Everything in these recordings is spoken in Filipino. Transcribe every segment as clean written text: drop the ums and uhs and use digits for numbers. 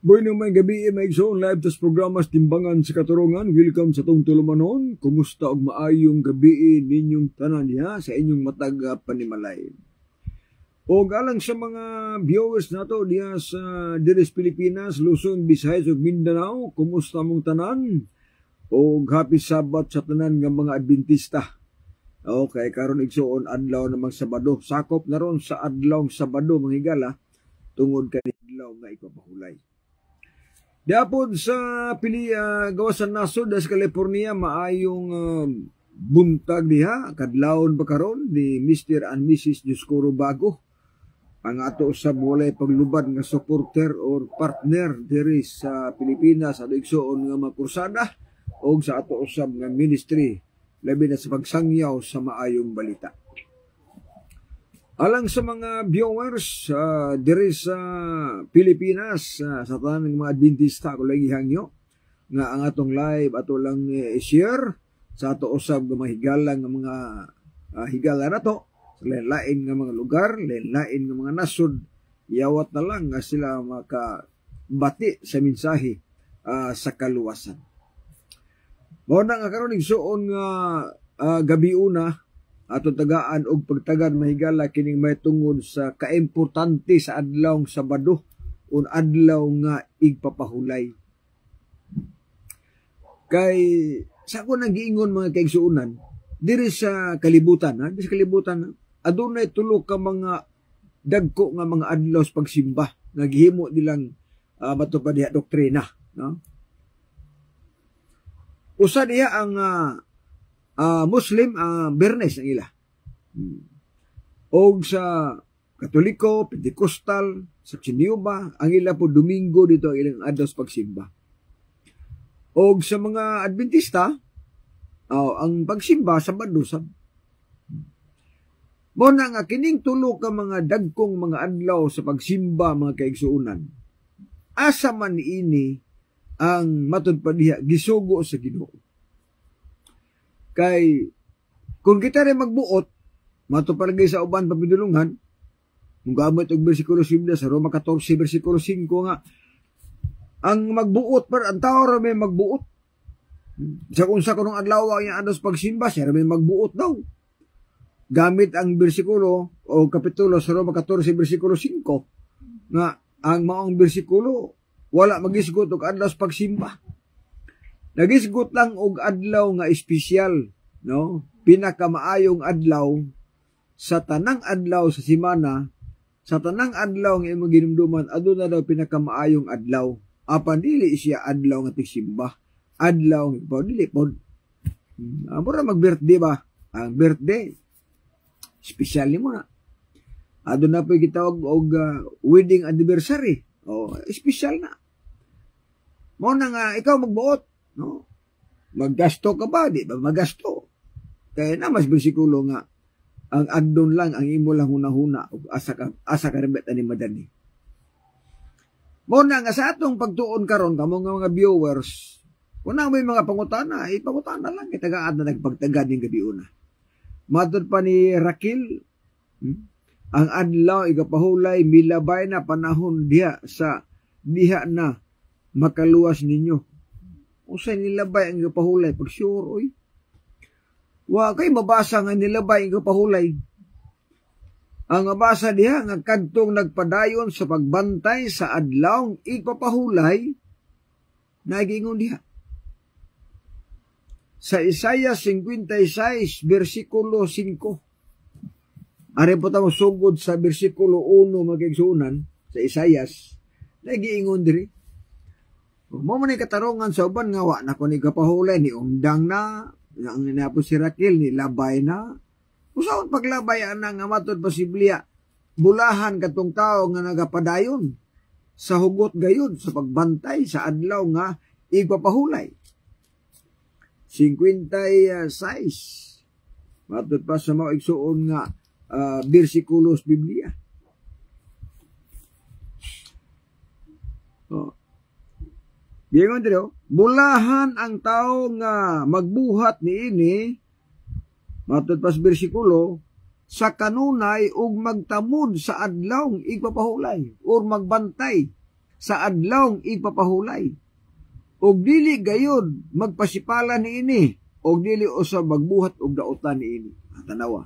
Bueno, may gabi may igsoon live tas programas Timbangan sa Katurungan. Welcome sa tong tulumanon. Kumusta og maayong gabi ninyong tanan diha sa inyong matag panimalay. O galang sa mga viewers nato diha sa Dires Pilipinas, Luzon, Visayas ug Mindanao, kumusta mong tanan? O happy Sabat sa tanan nga mga Adventista. Okay, karon igsoon adlaw namang Sabado. Sakop na ron sa adlaw Sabado mga higala tungod kay adlaw nga ipapahulay. Diapon sa gawasan nasod sa California maayong buntag diha kadlawon pa karon ni Mr. and Mrs. Dioscoro Bago ang ato usab walay paglubad nga supporter or partner diri sa Pilipinas sa igsoon nga mga kursada o sa ato usab nga ministry labi na sa pagsangyaw sa maayong balita. Alang sa mga viewers diri sa Pilipinas, sa tanan ng mga Adventista, ko lang ihangyo nga ang atong live ato lang i-share sa ato usab nga mahigala nga mga higala nato sa lain nga mga lugar, lain nga mga nasod, yawat na lang nga sila makabati sa mensahe sa kaluwasan. Mao na nga karon igsuon nga gabi una ato tagaan og pagtagad mahigala kining may tungod sa kaimportante sa adlaw Sabado o adlaw nga igpapahulay. Kay sa ako nang giingon mga kaigsuonan diri sa kalibutan, diri sa kalibutan adunay tulo ka mga dagko nga mga adlaw sa pagsimba nga gihimo nilang matupad diha doktrina, no? Usa diha ang Muslim Bernes ang ila. Og sa Katoliko, Pentecostal, sa Chiniuba, ang ila po Domingo dito ang ilang adlaw sa pagsimba. Og sa mga Adventista, ang pagsimba Sabado sab. Mo na nga kining tulo ka mga dagkong mga adlaw sa pagsimba mga kaigsuonan. Asa man ini ang matud pa diha gisugo sa Ginoo. Kay kung kita rin magbuot, matupalagay sa uban papidulungan, kung gamit og bersikulo 7 sa Roma 14, bersikulo 5 nga, ang magbuot, ang tao rin may magbuot. Sa kung sa kunong adlaw ang ados pagsimba, siya rin may magbuot daw. Gamit ang bersikulo o kapitulo sa Roma 14, bersikulo 5, nga ang maong bersikulo, wala magisgot og adlaw sa pagsimba. Nagisgot lang og adlaw nga espesyal, no? Pinakamaayong adlaw sa tanang adlaw sa semana, sa tanang adlaw nga imong ginumduman, aduna daw pinakamaayong adlaw. Apan dili siya adlaw nga tigsimba. Adlaw nga dili pod. Amora mag-birthday ba? Ang birthday espesyal nimo na. Aduna pa gitawag og wedding anniversary. O espesyal na. Mo na nga ikaw magbuot, no? Maggasto ka ba? Di ba magasto? Kaya na mas bersikulo nga ang agdon lang ang imo lang hunahuna ug asa ka rebet ani madani. Mo na nga sa atong pagtuon karon kamo nga mga viewers, kung na may mga pangutana, ipangutana lang kitagaan na nagpagtagad ning gabi una. Matud pa ni Raquel, ang adlaw igapahulay milabay na panahon diha sa diha na makaluwas ninyo. Usay nilabay ang igapahulay. For sure, oy. Wa kay mabasa nga nilabay ang igapahulay. Ang mabasa diha nga kadtong nagpadayon sa pagbantay sa adlawng igpapahulay, nagingon diha. Sa Isaiah 56, versikulo 5. Ari po tamo sugod sa versikulo 1 magigsunan sa Isaias, nagiingon diri. Mo man katarungan sa uban nga wa na ko ni kapahulay ni undang na, ang napo si Raquel ni labay na. Usaon paglabay ana nga matud posiblya bulahan katong tao nga nagapadayon sa hugot gayon sa pagbantay sa adlaw nga igpapahulay. 56. Matud pa sa mga igsuon nga bersikulos Biblia. Biyangon dito, bulahan ang tao nga magbuhat niini, matud pa sa bersikulo, sa kanunay ug magtamod sa adlawng igpapahulay or magbantay sa adlawng igpapahulay. Og dili gayud magpasipala niini, og dili usab magbuhat og dautan niini. Tanawa.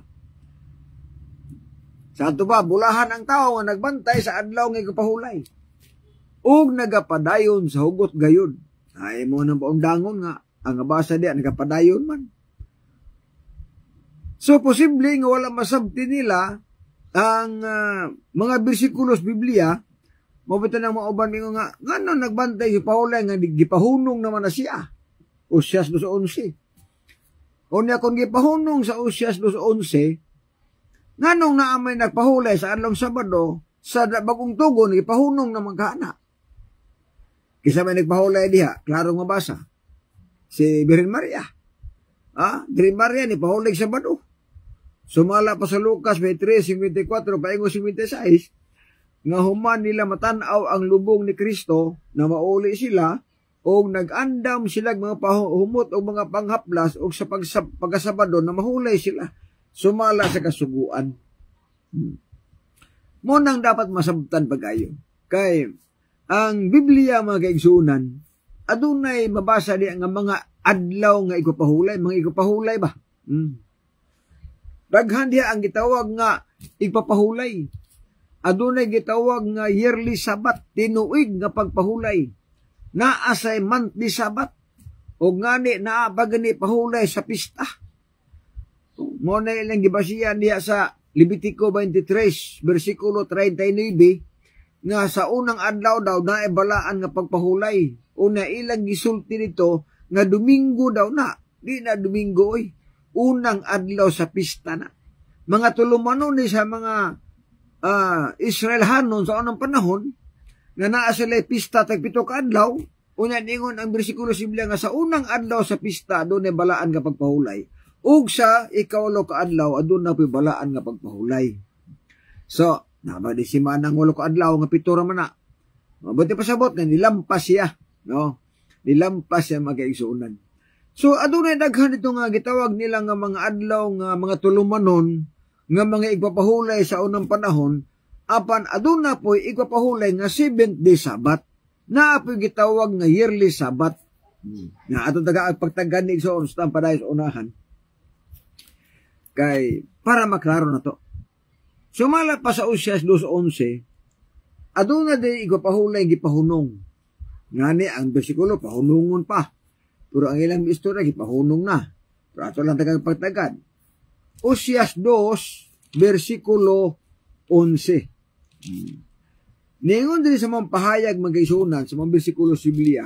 Sa ato ba, bulahan ang tao nga nagbantay sa adlaw nga igpapahulay. Og nagapadayon sa hugot gayud. Ay mo nang baong dangon nga ang basa diya nagapadayon man. So posible nga wala masabti nila ang mga bersikulos Biblia. Mabita nang mauban ninyo nga ngano nagbantay si Paulay nga gipahunong naman na siya. Usyas 2:11. O niya kung gipahunong sa Usyas 2:11, nganong naamay nagpahulay sa adlong Sabado sa bagong tugon gipahunong naman kana. Kisa may nagpahulay diha, klarong mabasa. Si Birhen Maria. Birhen Maria ni pahulay sa Sabado. Sumala pa sa Lucas 23:54 paingo 56 nga human nila matanaw ang lubong ni Kristo na mauli sila o nag-andam sila mga pahumot o mga panghaplas o sa pagkasabado na mahulay sila sumala sa kasuguan. Mo nang dapat masabtan pag-ayo. Kay ang Biblia mga kaigsunan, adunay mabasa di nga mga adlaw nga igpapahulay, mga igpapahulay ba? Daghan diha ang gitawag nga igpapahulay. Adunay gitawag nga yearly Sabat, tinuig nga pagpahulay. Naa sa monthly Sabat o ngani naa bagani pahulay sa pista. Mo na ilang gibasiyan diha sa Levitico 23 versikulo 39 nga sa unang adlaw daw na balaan nga pagpahulay. Una ilang gisulti nito nga Domingo daw na. Di na Domingo oy. Unang adlaw sa pista na. Mga tulumanon ni sa mga Israelhanon sa unang panahon nga naa sila pista tag 7 ka adlaw. Unya ningon ang bersikulo Biblia nga sa unang adlaw sa pista doon ay balaan nga pagpahulay. Ug sa ikawalo ka adlaw adun na po'y balaan nga pagpahulay. So, nabadi si manang 8 ka adlaw nga 7 ra man na. Mabuti pasabot nga nilampas siya, no? Nilampas siya magaigsuunan. So adunay daghan ito nga gitawag nila nga mga adlaw nga mga tulumanon nga mga igpapahulay sa unang panahon apan aduna po'y igpapahulay nga 7th day Sabat. Na po'y gitawag nga yearly Sabat. Nga ato taga pagtaggan ni igsoon sa paday sa unahan. Kay para maklaro na to. Sumala pa sa Usyas 2:11, aduna din igpapahulay gipahunong. Ngani ang bersikulo pahunungon pa. Pero ang ilang istorya gipahunong na. Pero ato lang tagang pagtagad. Usyas 2 bersikulo 11. Ningon din sa mga pahayag magaisunan sa mga bersikulo sa Biblia.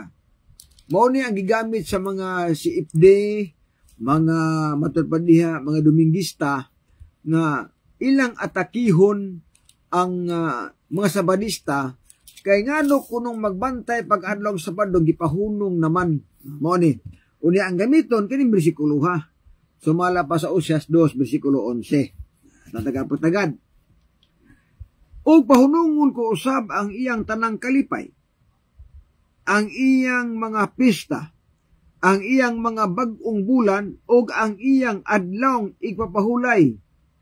Mao ni ang gigamit sa mga siipde, mga matulpadiha, mga Domingista na ilang atakihon ang mga Sabadista kay ngano kunong magbantay pag adlaw sa Sabado gipahunong naman mo ni unya ang gamiton kining bersikulo ha sumala pa sa Usyas 2 bersikulo 11 natagapot-tagad og pahunungon ko usab ang iyang tanang kalipay ang iyang mga pista ang iyang mga bag-ong bulan og ang iyang adlawng igpapahulay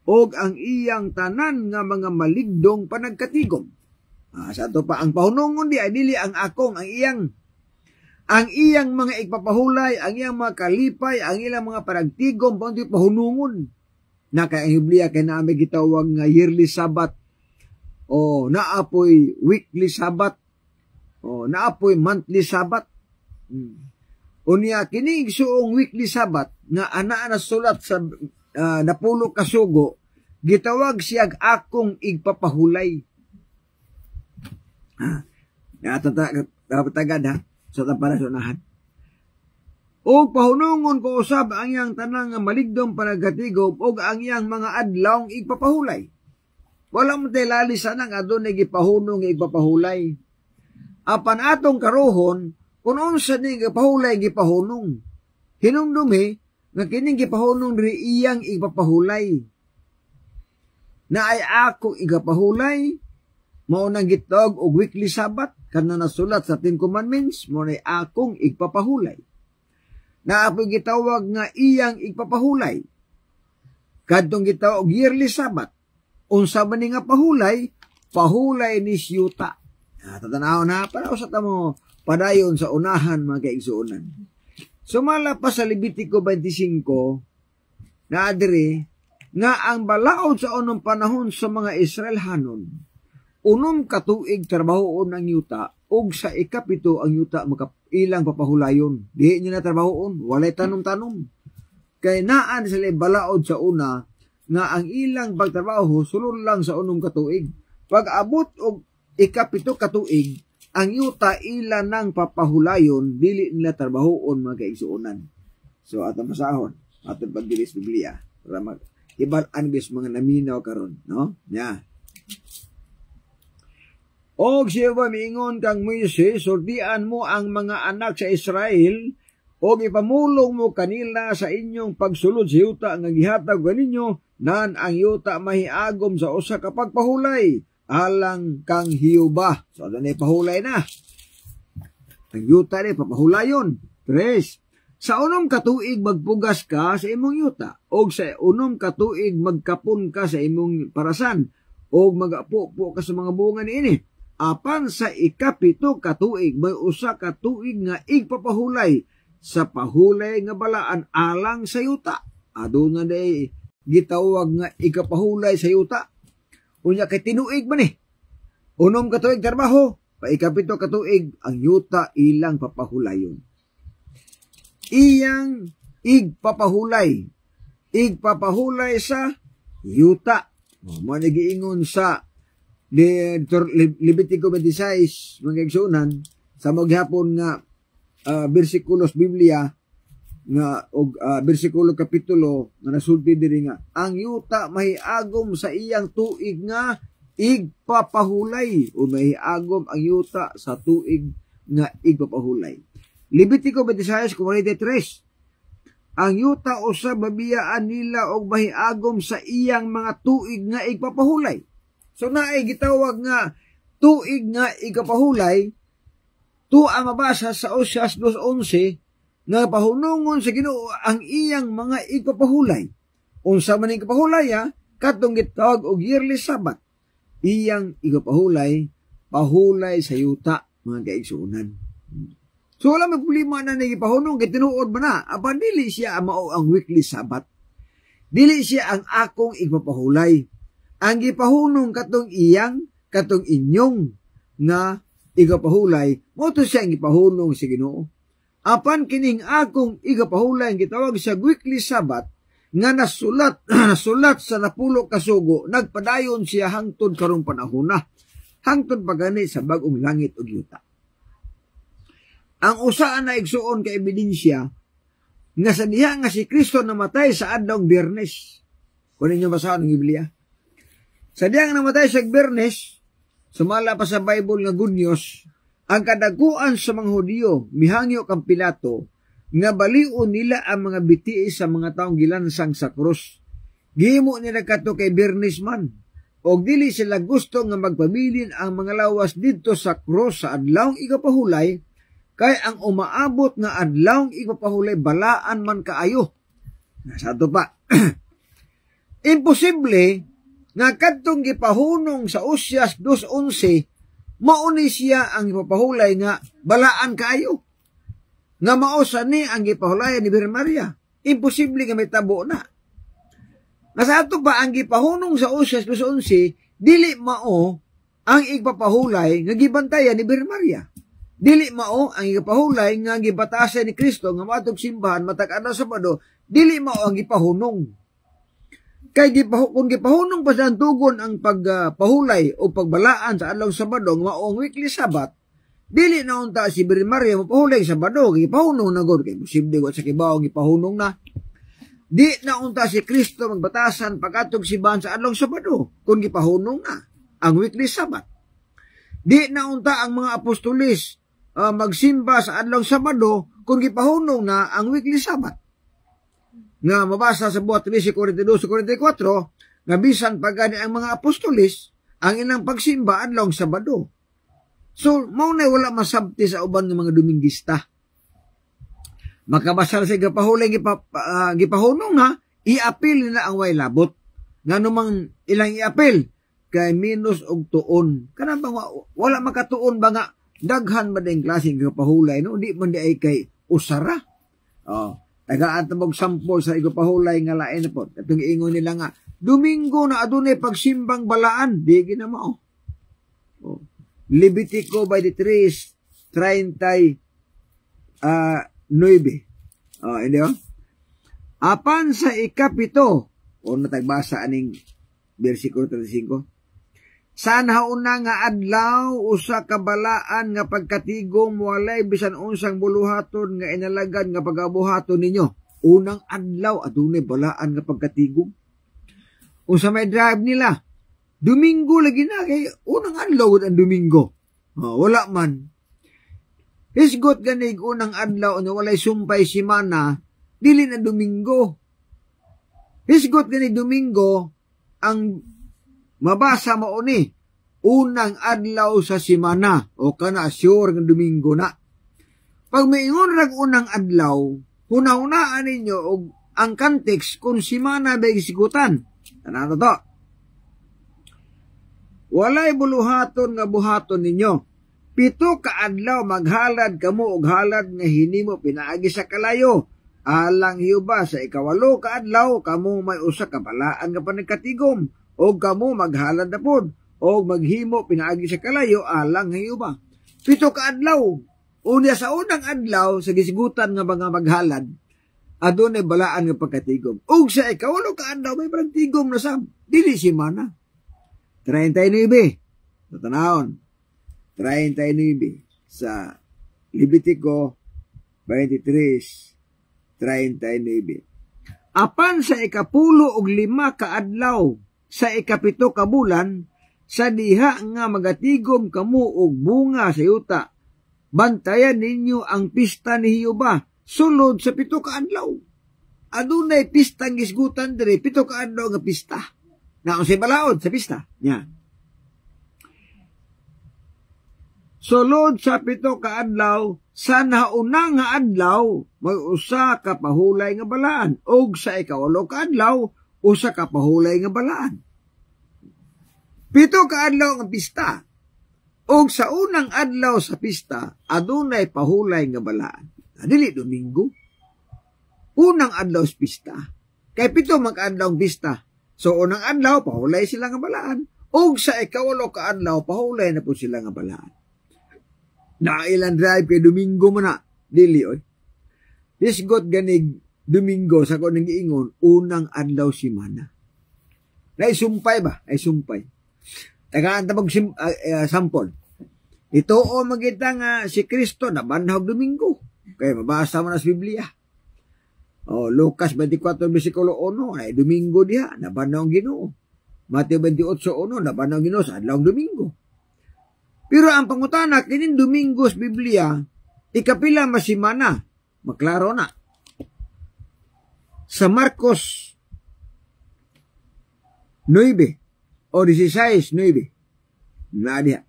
og ang iyang tanan nga mga maligdong panagkatigom. Sa to pa ang pahunungon di ay dili ang akong ang iyang ang iyang mga igpapahulay, ang iyang mga kalipay, ang ilang mga paragtigom, paunti pahunungon. Na kay ang Biblia kay naami gitawag nga yearly Sabbath, o naapoy weekly Sabbath, o naapoy monthly Sabbath. Unya kini igsuong weekly Sabbath nga anaa na sulat sa napulo ka sugo, gitawag siyag akong igpapahulay. Tagad ha, sa taparasunahan. O pahunungon ko usab ang iyang tanang nga maligdong panagatigom o ang iyang mga adlawng igpapahulay. Wala mo tayo lalisan ang adon na igpahunong igpapahulay. Apan atong karuhon, kung unsa ni igpahulay igpahunong. Hinumdumi, nga kining gipahunong diri iyang igpapahulay. Na ay ako igpahulay, mao nang gitawag og weekly Sabbath, kana nasulat sa 10 Commandments, mo na akong igpapahulay. Na apoy gitawag nga iyang igpapahulay. Kadtong gitawag og yearly Sabbath, unsa man nga pahulay, pahulay ni siyuta. Tatanaw na, para sa tamo padayon sa unahan mga kaigsuonan. Sumala pa sa Levitico 25, na adiri, nga ang balaod sa unong panahon sa mga Israelhanon, unom katuig trabahoon ang yuta, ug sa ikapito ang yuta ilang papahulayon. Dihi niya na trabahoon, walay tanom-tanom. Kay naan sila balaod sa una, nga ang ilang pagtrabaho sulod lang sa unong katuig. Pag abot og ikapito katuig, ang yuta ilan ng papahulayon, dili nila trabahoon mga kaigsuonan. So atong masahon, atong pagdilis Biblia, para mag-ibalaan bis mga naminaw karon, no? Nya. Og siya mingon kang Moises, sordian mo ang mga anak sa Israel, o ipamulong mo kanila sa inyong pagsulod sa yuta nga gihatag kaninyo, nan ang yuta mahiagom sa usa ka pagpahulay, alang kang Hiyuba. So, doon ay pahulay na. Ang yuta ay papahulayon. 3. Sa unom katuig magpugas ka sa imong yuta, o sa unom katuig magkapon ka sa imong parasan, o magapo-po ka sa mga bunga niini. Apan sa ikapito katuig, may usa katuig nga igpapahulay sa pahulay nga balaan alang sa yuta. Adun nga day gitawag nga ikapahulay sa yuta. Unya kay tinuig man eh. Unom katuig trabaho, pa ikapito katuig ang yuta ilang papahulayon. Iyang igpapahulay. Igpapahulay sa yuta. Mo nagiingon sa Levitico 26 mga igsunan sa maghapon nga bersikulos Biblia nga og bersikulo kapitulo nga nasulti diri nga ang yuta mahiagom sa iyang tuig nga igpapahulay o mahiagom ang yuta sa tuig nga igpapahulay. Levitico 26:43 ang yuta usab babiyaan nila og mahiagom sa iyang mga tuig nga igpapahulay. So naay gitawag nga tuig nga igpapahulay, ang mabasa sa Oseas 2:11 nga pahunungon sa Ginoo ang iyang mga igpapahulay. Unsa man ing kapahulay katong gitawag og yearly Sabbath. Iyang igpapahulay, pahulay sa yuta mga kaigsuonan. So wala may problema na nagipahunong kay tinuod man na, apan dili siya mao ang weekly Sabbath. Dili siya ang akong igpapahulay. Ang gipahunong katong inyong nga igapahulay, mo to siya ang gipahunong sa Ginoo. Apan kining akong igapahulay ang gitawag sa weekly Sabbath nga nasulat sa napulo ka sugo, nagpadayon siya hangtod karong panahon na, hangtod pagani sa bag-ong langit ug yuta. Ang usaan na igsuon ka ebidensya nga sa diha nga si Kristo namatay sa adlawng Biyernes. Kunin niyo basahan ng Biblia. Sa diha nga namatay sa Biyernes, sumala pa sa Bible nga good news, ang kadaguan sa mga Hudiyo, mihangyo kang Pilato, nga baliun nila ang mga biti sa mga taong gilansang sa krus. Gihimo nila kato kay Biyernes man, o dili sila gusto nga magpabilin ang mga lawas dito sa krus sa adlawng igapahulay, kay ang umaabot nga adlawng igapahulay balaan man kaayo. Nasato pa. Imposible nga kadtong gipahunong sa Oseas 2:11 mauni siya ang ipapahulay nga balaan kaayo. nga mausa ni ang gipahulayan ni Birhen Maria. Imposible nga may tabo na. Nga sa ato pa ang gipahunong sa Osias 11, dili mao ang igpapahulay nga gibantayan ni Birhen Maria. Dili mao ang igpahulay nga gibatasan ni Kristo nga matog simbahan matag adlaw Sabado, dili mao ang gipahunong. Kay kung gipahunong pa sa tugon ang pagpahulay o pagbalaan sa adlaw Sabado nga mao ang weekly Sabbath, dili na unta si Birhen Maria mapahulay sa Sabado, gipahunong na gud kay posible wa sa kibaw gipahunong na. Di na unta si Kristo magbatasan pagkatog simbahan sa adlaw Sabado kung gipahunong na ang weekly Sabbath. Di na unta ang mga apostolis magsimba sa adlaw Sabado kung gipahunong na ang weekly Sabbath. Nga mabasa sa buhat 13:42-44 nga bisan pagani ang mga apostolis ang ilang pagsimba adlaw Sabado. So mao na wala masabti sa uban ng mga Domingista. Makabasal sa gipahulay gipahunong na iapil na ang way labot. Nganumang ilang iapil kay minus og tuon. Kana ba wala makatuon ba nga daghan ba ding klaseng gipahulay no? Di man di ay kay usara. Tagaan tabog sampol sa igapahulay nga lain na po. Katong ingon nila nga Domingo na adunay pagsimbang balaan, di ginamao. Levitico 23:39. Hindi apan sa ikapito, natagbasa aning versikulo 35. Sana una nga adlaw usa ka balaan nga pagkatigom walay bisan unsang buluhaton nga inalagad nga pagabuhaton ninyo. Unang adlaw adunay balaan nga pagkatigom. Unsa may drive nila? Domingo lagi na kay unang adlaw ang Domingo. Wala man. Hisgot ganig unang adlaw na walay sumpay simana, dili na Domingo. Hisgot ganig Domingo ang mabasa mo ni unang adlaw sa simana o kana sure nga Domingo na. Pag maingon rag unang adlaw, hunahunaan ninyo og ang context kung simana ba isigutan. Ano to? Walay buluhaton nga buhaton ninyo. 7 ka adlaw maghalad kamo og halad nga hinimo pinaagi sa kalayo. Alang hiuba sa 8 ka adlaw kamo may usa ka balaan nga panagkatigom og kamo maghalad na pod og maghimo pinaagi sa kalayo alang hiuba. 7 ka adlaw. Unya sa unang adlaw sa gisigutan nga mga maghalad adunay balaan nga pagkatigom. Og sa 8 ka adlaw may pagtigom na sab. Dili simana. 39. Tatanawon. 39 sa Levitico 23:39. Apan sa 15 ka adlaw sa 7 ka bulan sa diha nga magatigom kamo og bunga sa yuta, bantayan ninyo ang pista ni Hiyuba sulod sa 7 ka adlaw. Adunay pistang gisgutan diri 7 ka adlaw nga pista. Na unsay balaod sa pista nya. Sulod sa 7 ka adlaw sa nauna nga adlaw may usa ka pahulay nga balaan og sa 8 ka adlaw usa ka pahulay nga balaan. 7 ka adlaw nga pista og sa unang adlaw sa pista adunay pahulay nga balaan. Dili Domingo. Unang adlaw sa pista kay 7 man ka adlaw pista. So, unang adlaw, pahulay sila nga balaan. Og sa 8 ka adlaw, pahulay na po sila nga balaan. Nailan drive kay Domingo mo na. Dili, oy. Hisgot ganig Domingo, sa ko nang giingon, unang adlaw simana. Naisumpay ba? Ay sumpay. Tagaan tabag sampol. Ito o magita nga si Kristo na banhog Domingo. Kaya mabasa mo na sa Biblia. Lucas 24:1 ay Domingo diha nabanaw ang Ginoo. Mateo 28:1 nabanaw ang Ginoo sa adlaw Domingo. Pero ang pangutana kinin Domingo sa Biblia ikapila masimana maklaro na. Sa Marcos 9 o 16:9 na diha.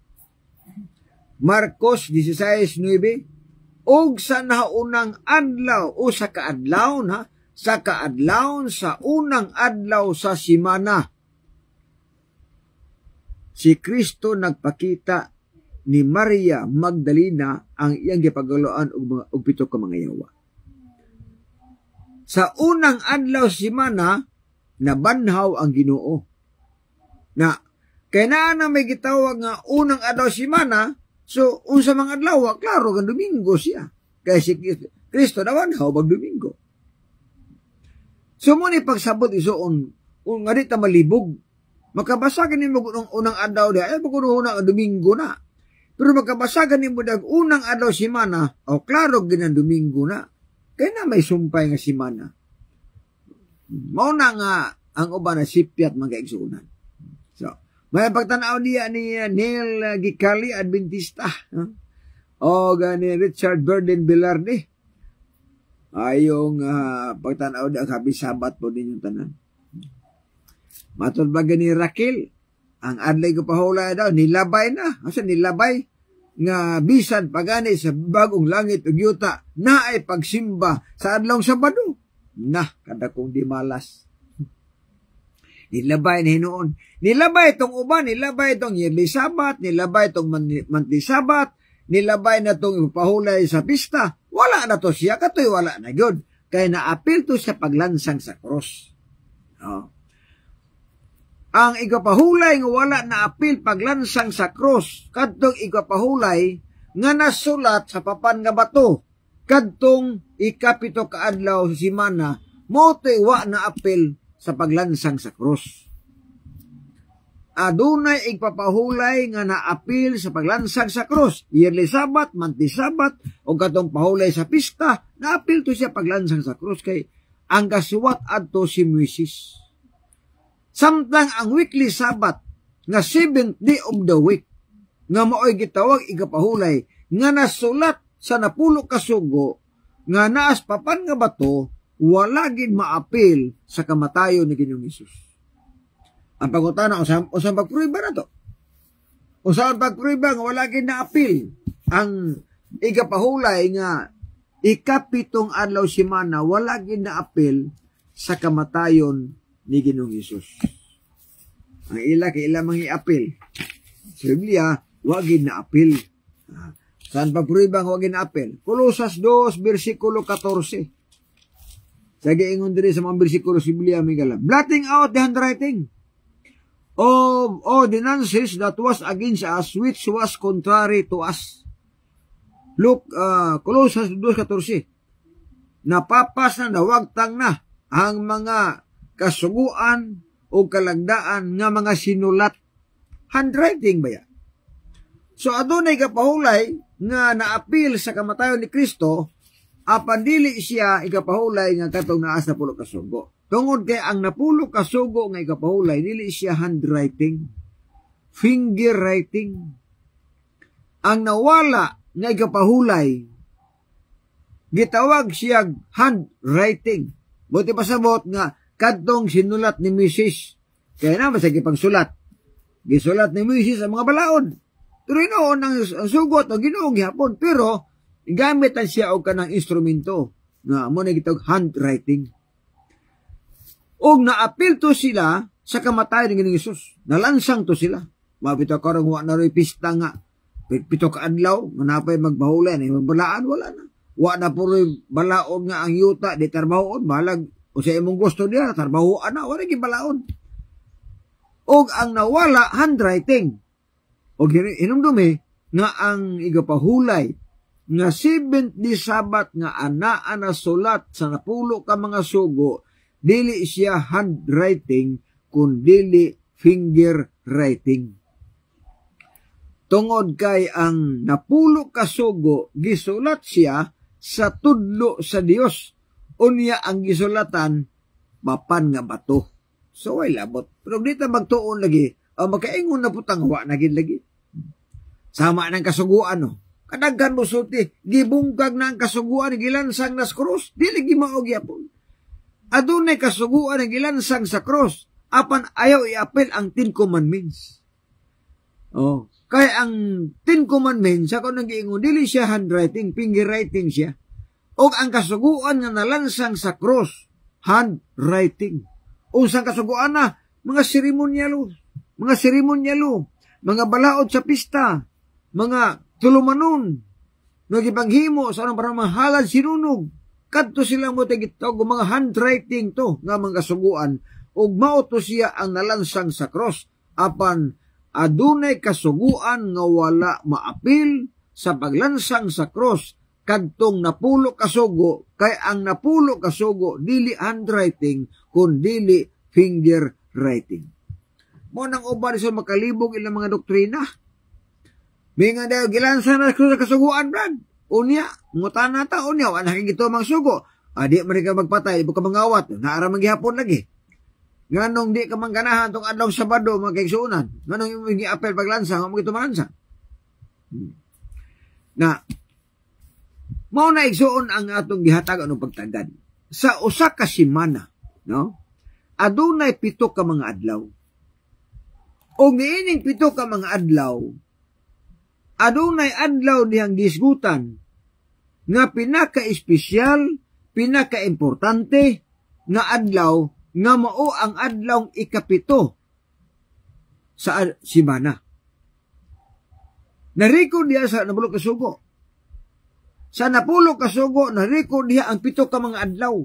Marcos 16:9 og sa naunang adlaw o sa kaadlaw sa kaadlaw sa unang adlaw sa simana si Kristo nagpakita ni Maria Magdalena ang iyang gipagaluan og pito ka mga yawa. Sa unang adlaw semana, nabanhaw ang Ginoo. Na kay naa na may gitawag nga unang adlaw semana, so unsa mga adlaw, klaro nga Domingo siya. Kay si Kristo nabanhaw pag Domingo. So mo ni pagsabot isuon, nga di ta malibog. Makabasagan nimo kung unang adlaw di ay pagkuno nga Domingo na. Pero makabasagan nimo dag unang adlaw semana, o klaro ginang Domingo na. Kaya na may sumpay nga semana. Mao na nga ang uban na sipyat mga igsuunan. So, may pagtanaw niya ni Neil Gicali Adventista. O gani Richard Burden Velarde. Ayong pagtanaw niya ang happy Sabat po ninyong tanan. Matod ba gani Raquel, ang adlay ko pahulay daw, nilabay na. Asa nilabay? Nga bisan pagani sa bagong langit ug yuta na ay pagsimba sa adlawng Sabado. Nah, kada kong di malas. Nilabay na hinuon. Nilabay itong uban, nilabay itong yearly Sabat, nilabay itong monthly Sabat, nilabay na itong pahulay sa pista. Wala na to siya, katoy wala na yun. Kaya naapil to siya paglansang sa cross. Oh. Ang igapahulay nga wala na apil paglansang sa cross, kadtong igapahulay nga nasulat sa papan nga bato, kadtong ikapito kaadlaw sa semana, moto'y wa na apil sa paglansang sa cross. Adunay igpapahulay nga naapil sa paglansang sa cross, yearly Sabat, monthly Sabat, o kadtong pahulay sa pista, naapil to siya paglansang sa cross kay ang kasuwat adto si Moises. Samtang ang weekly Sabat nga 7th day of the week nga mao'y gitawag igapahulay nga nasulat sa napulo ka sugo nga naas papan nga bato wala gid maapil sa kamatayon ni Ginoong Hesus. Ang pangutana usang pagpruiba na to. Usang pagpruiba nga wala gid naapil ang igapahulay nga ikapitong adlaw semana wala gid naapil sa kamatayon ni Ginoong Hesus. Ang ila kay ila mangiapil. Sa Biblia, wagin na apil. Saan pagpruibang wagin na apil? Kolosas 2, versikulo 14. Sa giingon diri sa mga bersikulo sa Biblia, may gala. Blotting out the handwriting of ordinances that was against us, which was contrary to us. Look, Kolosas 2:14. Napapas na nawagtang na ang mga kasuguan o kalagdaan nga mga sinulat. Handwriting ba yan? So adunay kapahulay nga naapil sa kamatayon ni Kristo, apan dili siya ikapahulay nga katong naas na pulo kasugo. Tungod kay ang napulo kasugo nga ikapahulay, dili siya handwriting, finger writing. Ang nawala nga ikapahulay, gitawag siya handwriting. Buti pasabot nga kadtong sinulat ni Moises. Kaya na masagi pagsulat. Gisulat ni Moises ang mga balaod. Pero inoon ang sugot o Ginoong gihapon. Pero gamitan siya og kanang instrumento nga mo na gitawag handwriting. Og naapil to sila sa kamatayon ni Ginoong Hesus. Nalansang to sila. Mabito karong wa na ro'y pista nga. Pito ka adlaw, manapay magbahulay na magbalaan, wala na. Wa na po ro'y balaod nga ang yuta, di tarbahoon, balag. O sa imong gusto niya, tarbahoan na, wala gibalaon. O ang nawala, handwriting. O hinumdumi, nga ang igapahulay, nga 7th day Sabat nga anaa na sulat sa napulo ka mga sugo, dili siya handwriting, kundi finger writing. Tungod kay ang napulo ka sugo, gisulat siya sa tudlo sa Dios. Unya ang gisulatan, mapan nga bato. So, ay labot. Pero dito magtuon lagi, magkaingon na putang wa na gid lagi. Sama ng kasuguan, no? Kadaghan mo sulti, gibungkag na ang kasuguan, gilansang na sa krus, di lagi maog yapon. Adunay kasuguan, gilansang sa krus, apan ayaw i-apel ang 10 commandments. Oh, kaya ang 10 commandments, ako nang giingon, dili siya handwriting, finger writing siya. O ang kasuguan nga nalansang sa cross, handwriting. O sang kasuguan na, mga seremonyalo, mga balaod sa pista, mga tulumanon, nagipanghimo sa anong para mahalad sinunog, kadto sila mo tigitog, mga handwriting to, nga mga kasuguan, ug mao to siya ang nalansang sa cross, apan adunay kasuguan nga wala maapil sa paglansang sa cross, kadtong napulo kasugo, kay ang napulo kasugo, dili handwriting, kundi finger writing. Mo nang uban sa makalibog ilang mga doktrina. May nga daw gilansa na sa kasuguan, brad. Unya, ngutan na ta, unya, wala nakikita mang sugo. Di man ka magpatay, di ka mangawat. Naara maghihapon lagi. Nganong di ka mangganahan tong adlaw Sabado, mga kaigsuunan. Nganong yung apel paglansa, nga mo ito malansa. Na, mao na igsuon ang atong gihatag anong pagtagad. Sa usa ka semana, no? Adunay 7 ka mga adlaw. O niining 7 ka mga adlaw, adunay adlaw dihang disgutan nga pinaka-espesyal, pinaka-importante nga adlaw nga mao ang adlaw ikapito sa semana. Narikod diya sa napulo kasugo. Sa napulo kasugo, narikod diya ang 7 ka mga adlaw.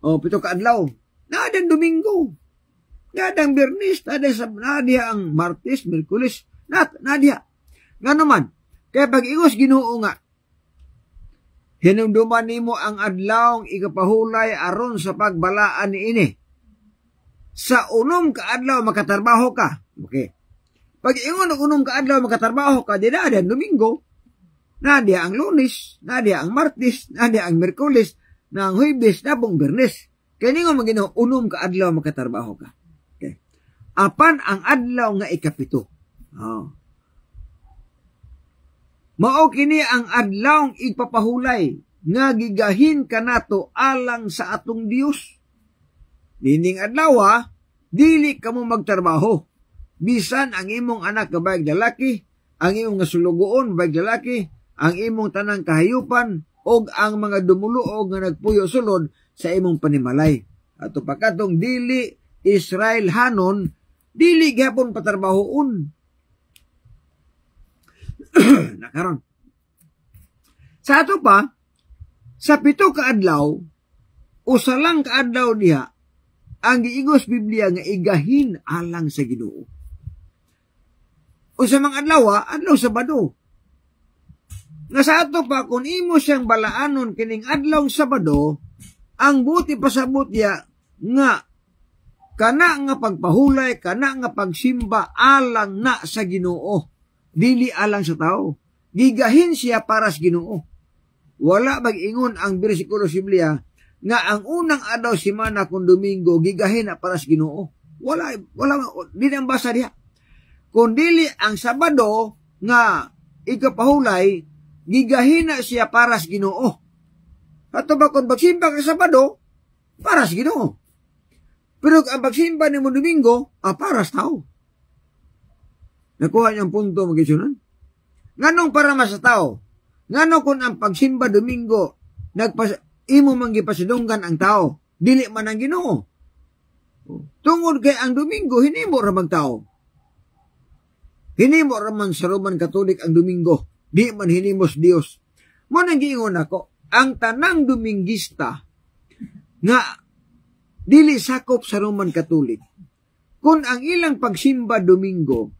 O 7 ka adlaw. Naadang Domingo. Naadang Biyernes. Naadiya ang Martes, Miyerkules. Naadiya. Nga naman, kaya pag ingos Ginoo nga, hinumduman nimo ang adlawng ikapahulay aron sa pagbalaan ni ini. Sa unom ka adlaw makatarbaho ka. Okay. Pag ingon ang unom ka adlaw makatarbaho ka, di na ang Domingo, nadia ang Lunes, nadia ang Martes, nadia ang Miyerkules, na ang Huwebes, na pong Biyernes. Kaya ningon magino unom ka adlaw makatarbaho ka. Okay. Apan ang adlaw nga ikapito. Mao kini ang adlawng ipapahulay nga gigahin kanato alang sa atong Dios. Nining adlaw dili kamo magtrabaho. Bisan ang imong anak nga bayag lalaki, ang imong nasulugoon bayag lalaki, ang imong tanang kahayupan og ang mga dumuluog nga nagpuyo sulod sa imong panimalay. Ato pakatong dili Israel hanon, dili gyapon patrabahoon. Nakaron. Sa ato pa, sa 7 ka adlaw, usa lang ka adlaw diha, ang giingos Biblia nga igahin alang sa Ginoo. Usa mang adlaw, adlaw Sabado. Nga sa ato pa, kung imo siyang balaanon kining adlaw Sabado, ang buti pasabot diya nga kana nga pagpahulay, kana nga pagsimba alang na sa Ginoo. Dili alang sa tao. Gigahin siya para sa Ginoo. Wala mag-ingon ang bersikulo sa Biblia nga ang unang adlaw semana kung Domingo gigahin na para sa Ginoo. Wala di nang basa diha. Kundili ang Sabado nga ikapahulay gigahin na siya para sa Ginoo. Ato ba kung magsimba ka Sabado para sa Ginoo. Pero ang pagsimba ni mo Domingo para sa tao. Nakuha niyang punto mag-isunan. Nganong para mas sa tao? Ngano kung ang pagsimba Domingo imo manggipasidunggan ang tao, dili man ang Ginoo. Tungod kay ang Domingo hinimo ra mag tao. Hinimo ra man sa Roman Catholic ang Domingo, di man hinimos Dios. Mo nang giingon ako, ang tanang Domingista nga dili sakop sa Roman Catholic. Kung ang ilang pagsimba Domingo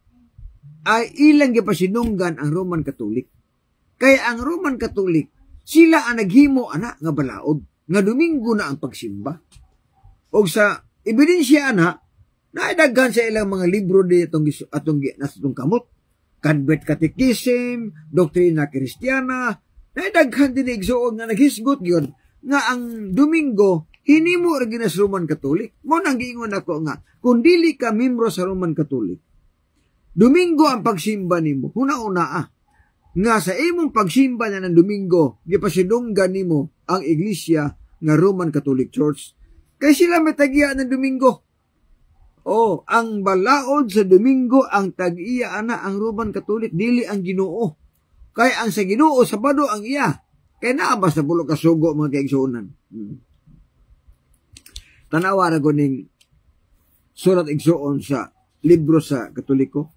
ay ilang gipasidunggan ang Roman Catholic. Kaya ang Roman Catholic, sila ang naghimo ana nga balaod, nga Domingo na ang pagsimba. O sa ebidensya ana, naidaghan sa ilang mga libro di atong kamot. Convert Catechism, Doktrina Kristiyana, naidaghan din igsuon nga naghisgot yun, nga ang Domingo, hinimo ra gina sa Roman Catholic. Mo nang giingon ako nga, kung dili ka membro sa Roman Catholic, Domingo ang pagsimba nimo, huna-una nga sa imong pagsimba na ng Domingo, gipasidunggan nimo ang iglesia nga Roman Catholic Church. Kay sila may tag-iya ng Domingo. Ang balaod sa Domingo ang tag-iya ana ang Roman Catholic, dili ang Ginoo. Kay ang sa Ginoo Sabado ang iya. Kay naa ba sa pulo ka sugo mga kaigsuonan. Tanawa ra kuning surat igsuon sa libro sa Katoliko.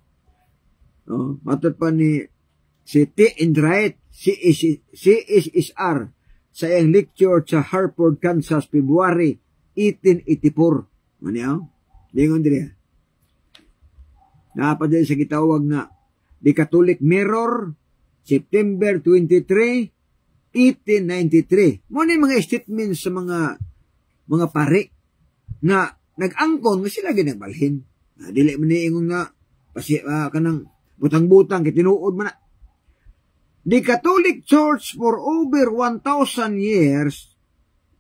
Matod pa ni si T. Enright, CSR, sa iyang lecture sa Hartford, Kansas, February 1884. Ano? Dingon diri. Napadali sa gitawag na The Catholic Mirror, September 23, 1893. Mo ni mga statements sa mga pari na nag-angkon nga sila ginagbalhin. Dili man niingon nga kanang butang-butang kitinuod man na. The Catholic Church for over 1,000 years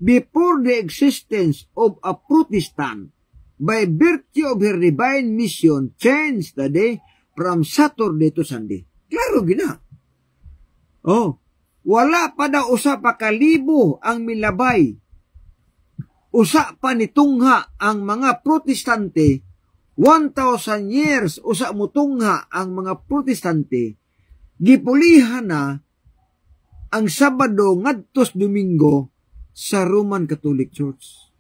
before the existence of a Protestant, by virtue of her divine mission, changed the day from Saturday to Sunday. Klaro gina. Wala pa daw usa pa kalibo ang milabay. Usa pa nitungha ang mga Protestante. 1,000 years usa mutungha ang mga Protestante. Gipulihan na ang Sabado ngadtos Domingo sa Roman Catholic Church.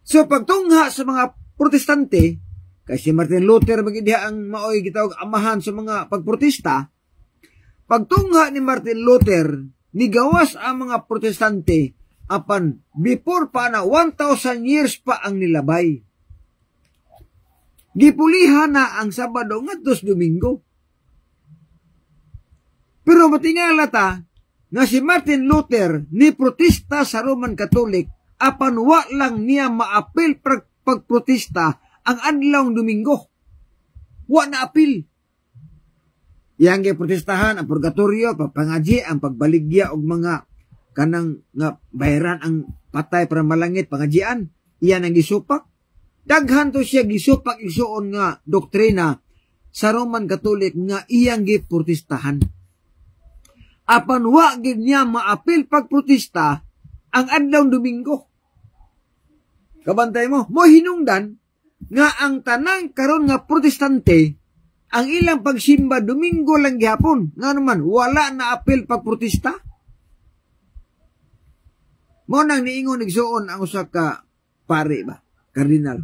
So pagtungha sa mga Protestante, kasi Martin Luther magidiha ang maoy gitawag amahan sa mga pagprotesta, pagtungha ni Martin Luther, nigawas ang mga Protestante apan before pa na 1,000 years pa ang nilabay. Gipulihan na ang Sabado ngadtos Domingo. Pero matingala ta nga si Martin Luther ni protesta sa Roman Catholic apan wa lang niya maapil pagprotesta ang adlawng Domingo. Wa na apil. Yang giprotestahan ang purgatorio, pagpangaji, ang pagbaligya og mga kanang nga bayaran ang patay para malangit pangajian. Iyan ang gisupak. Daghan to siya gisupak igsuon nga doktrina sa Roman Catholic nga iyang giprotestahan. Apan wa gid niya maapil pagprotesta ang adlawng Domingo. Kabantay mo hinungdan nga ang tanang karon nga Protestante ang ilang pagsimba Domingo lang gihapon. Nga naman wala na apil pagprotesta. Mo nang niingon igsuon ang usa ka pare ba, kardinal.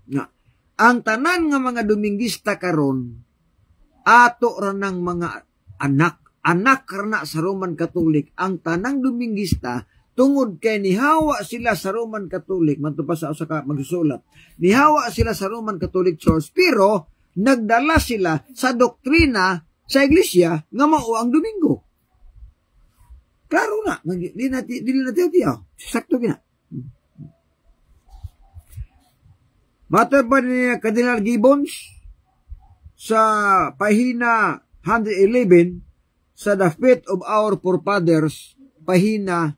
Nga ang tanan nga mga Domingista karon ato ra ng mga anak karna sa Roman Catholic. Ang tanang Domingista tungod kay nihawa sila sa Roman Catholic, manto pa sa usa ka magsusulat, nihawa sila sa Roman Catholic Church pero nagdala sila sa doktrina sa iglesia nga mao ang Domingo. Klaro na, dili natin sakto gina. Matter pa ni Cardinal Gibbons sa pahina 111 sa The Faith of Our Forefathers, pahina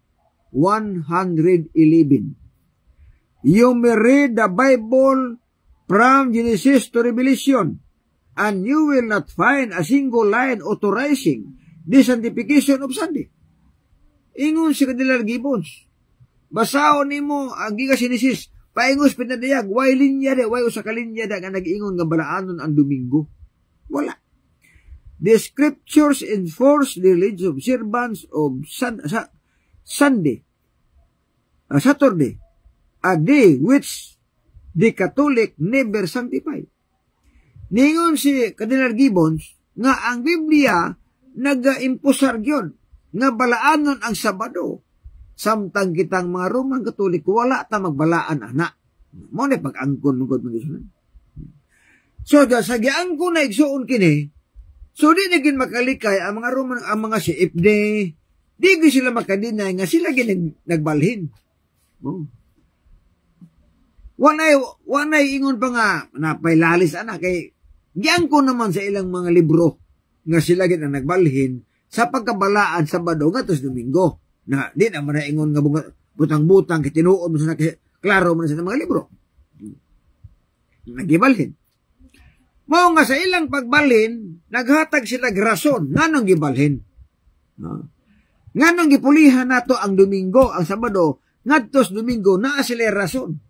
111. You may read the Bible from Genesis to Revelation, and you will not find a single line authorizing the sanctification of Sunday. Ingon si Cardinal Gibbons, basahon nimo ang giga Genesis, paingos pinadayag, way linya de, way usa ka linya da nga nag-ingon nga balaanon ang Domingo. Wala. The scriptures enforce the religious observance of Saturday, a day which the Catholic never sanctified. Ningon si Cardinal Gibbons nga ang Biblia nag-impusar gyud nga balaanon ang Sabado. Samtang kitang mga Roman Catholic wala ta magbalaan ana. Mo ni pag-angkon nugod mo gisun. So sa giangkon na igsuon kini, so di naging makalikay ang mga Roman, ang mga CFD, di sila makadinay nga sila nagbalhin. Wanay ingon pa nga napailalis ana kay giangkon naman sa ilang mga libro nga sila gid ang nagbalhin sa pagkabalaan Sabado ngadtos Domingo. Na di naman na ingon nga butang-butang kitinuod mo sa klaro mo sa mga libro. Nagibalhin. Mao nga sa ilang pagbalhin, naghatag sila rason nganong gibalhin. Nganong gipulihan nato ang Domingo, ang Sabado, ngadtos Domingo, naa sila rason.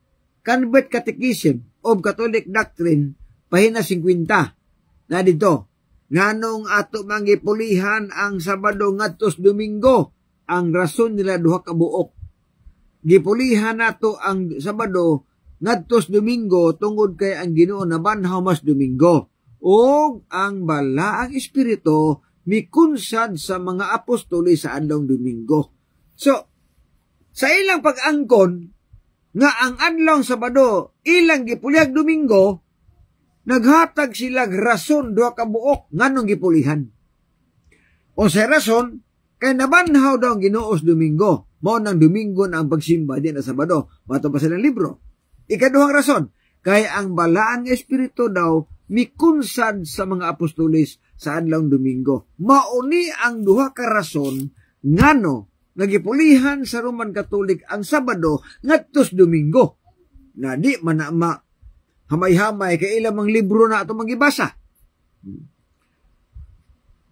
Convert Catechism of Catholic Doctrine, pahina 50. Na dito, nganong ato mangipulihan ang Sabado ngadtos Domingo, ang rason nila duha ka buok. Gipulihan nato ang Sabado ngadtos Domingo tungod kay ang Ginoo nabanhaw mas Domingo. o ang balaang espiritu mikunsad sa mga apostoli sa adlawng Domingo. So, sa ilang pag-angkon, nga ang adlawng Sabado, ilang gipuliag Domingo, naghatag sila rason duha ka buok nganong gipulihan. O sa rason, kay nabanhaw daw ang Ginoos Domingo, mao nang Domingo na ang pagsimba din na Sabado, mato pa silang libro. Ikaduhang rason, kay ang balaan nga espiritu daw mikunsad sa mga apostolis sa adlawng Domingo. Mauni ang duha ka rason ngano nagipulihan sa Roman Catholic ang Sabado ngadtos Domingo. Na di man na hamay-hamay kay ilang mga libro na ato magibasa.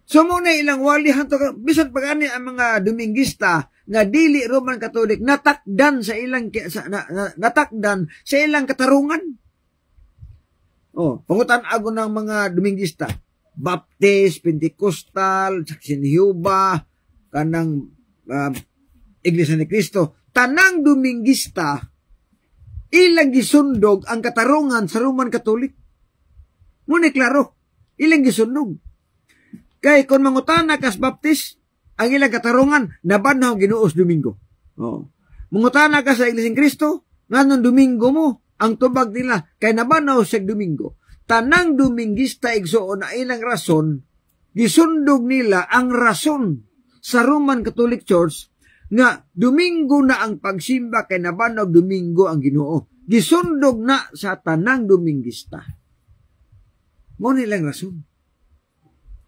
So mo na ilang walihan to bisan pagani ang mga Domingista nga dili Roman Catholic natakdan sa ilang natakdan sa ilang katarungan. Oh, pangutan ago ng mga Domingista, Baptist, Pentecostal, Saksi ni Jehova, kanang Iglesia ni Cristo, tanang Domingista, ilang gisundog ang katarungan sa Roman Catholic. Muna klaro, ilang gisundog. Kay kung mangutana kas Baptist, ang ilang katarungan, nabanhaw Ginoos Domingo. Oh. Mangutana ka sa Iglesia ni Cristo, nganon Domingo mo, ang tubag nila, kay nabanhaw sa Domingo. Tanang Domingista igsoon na ilang rason, gisundog nila ang rason sa Roman Catholic Church nga Domingo na ang pagsimba kay nabanhaw Domingo ang Ginoo. Gisundog na sa tanang Domingista. Mo nilang rason.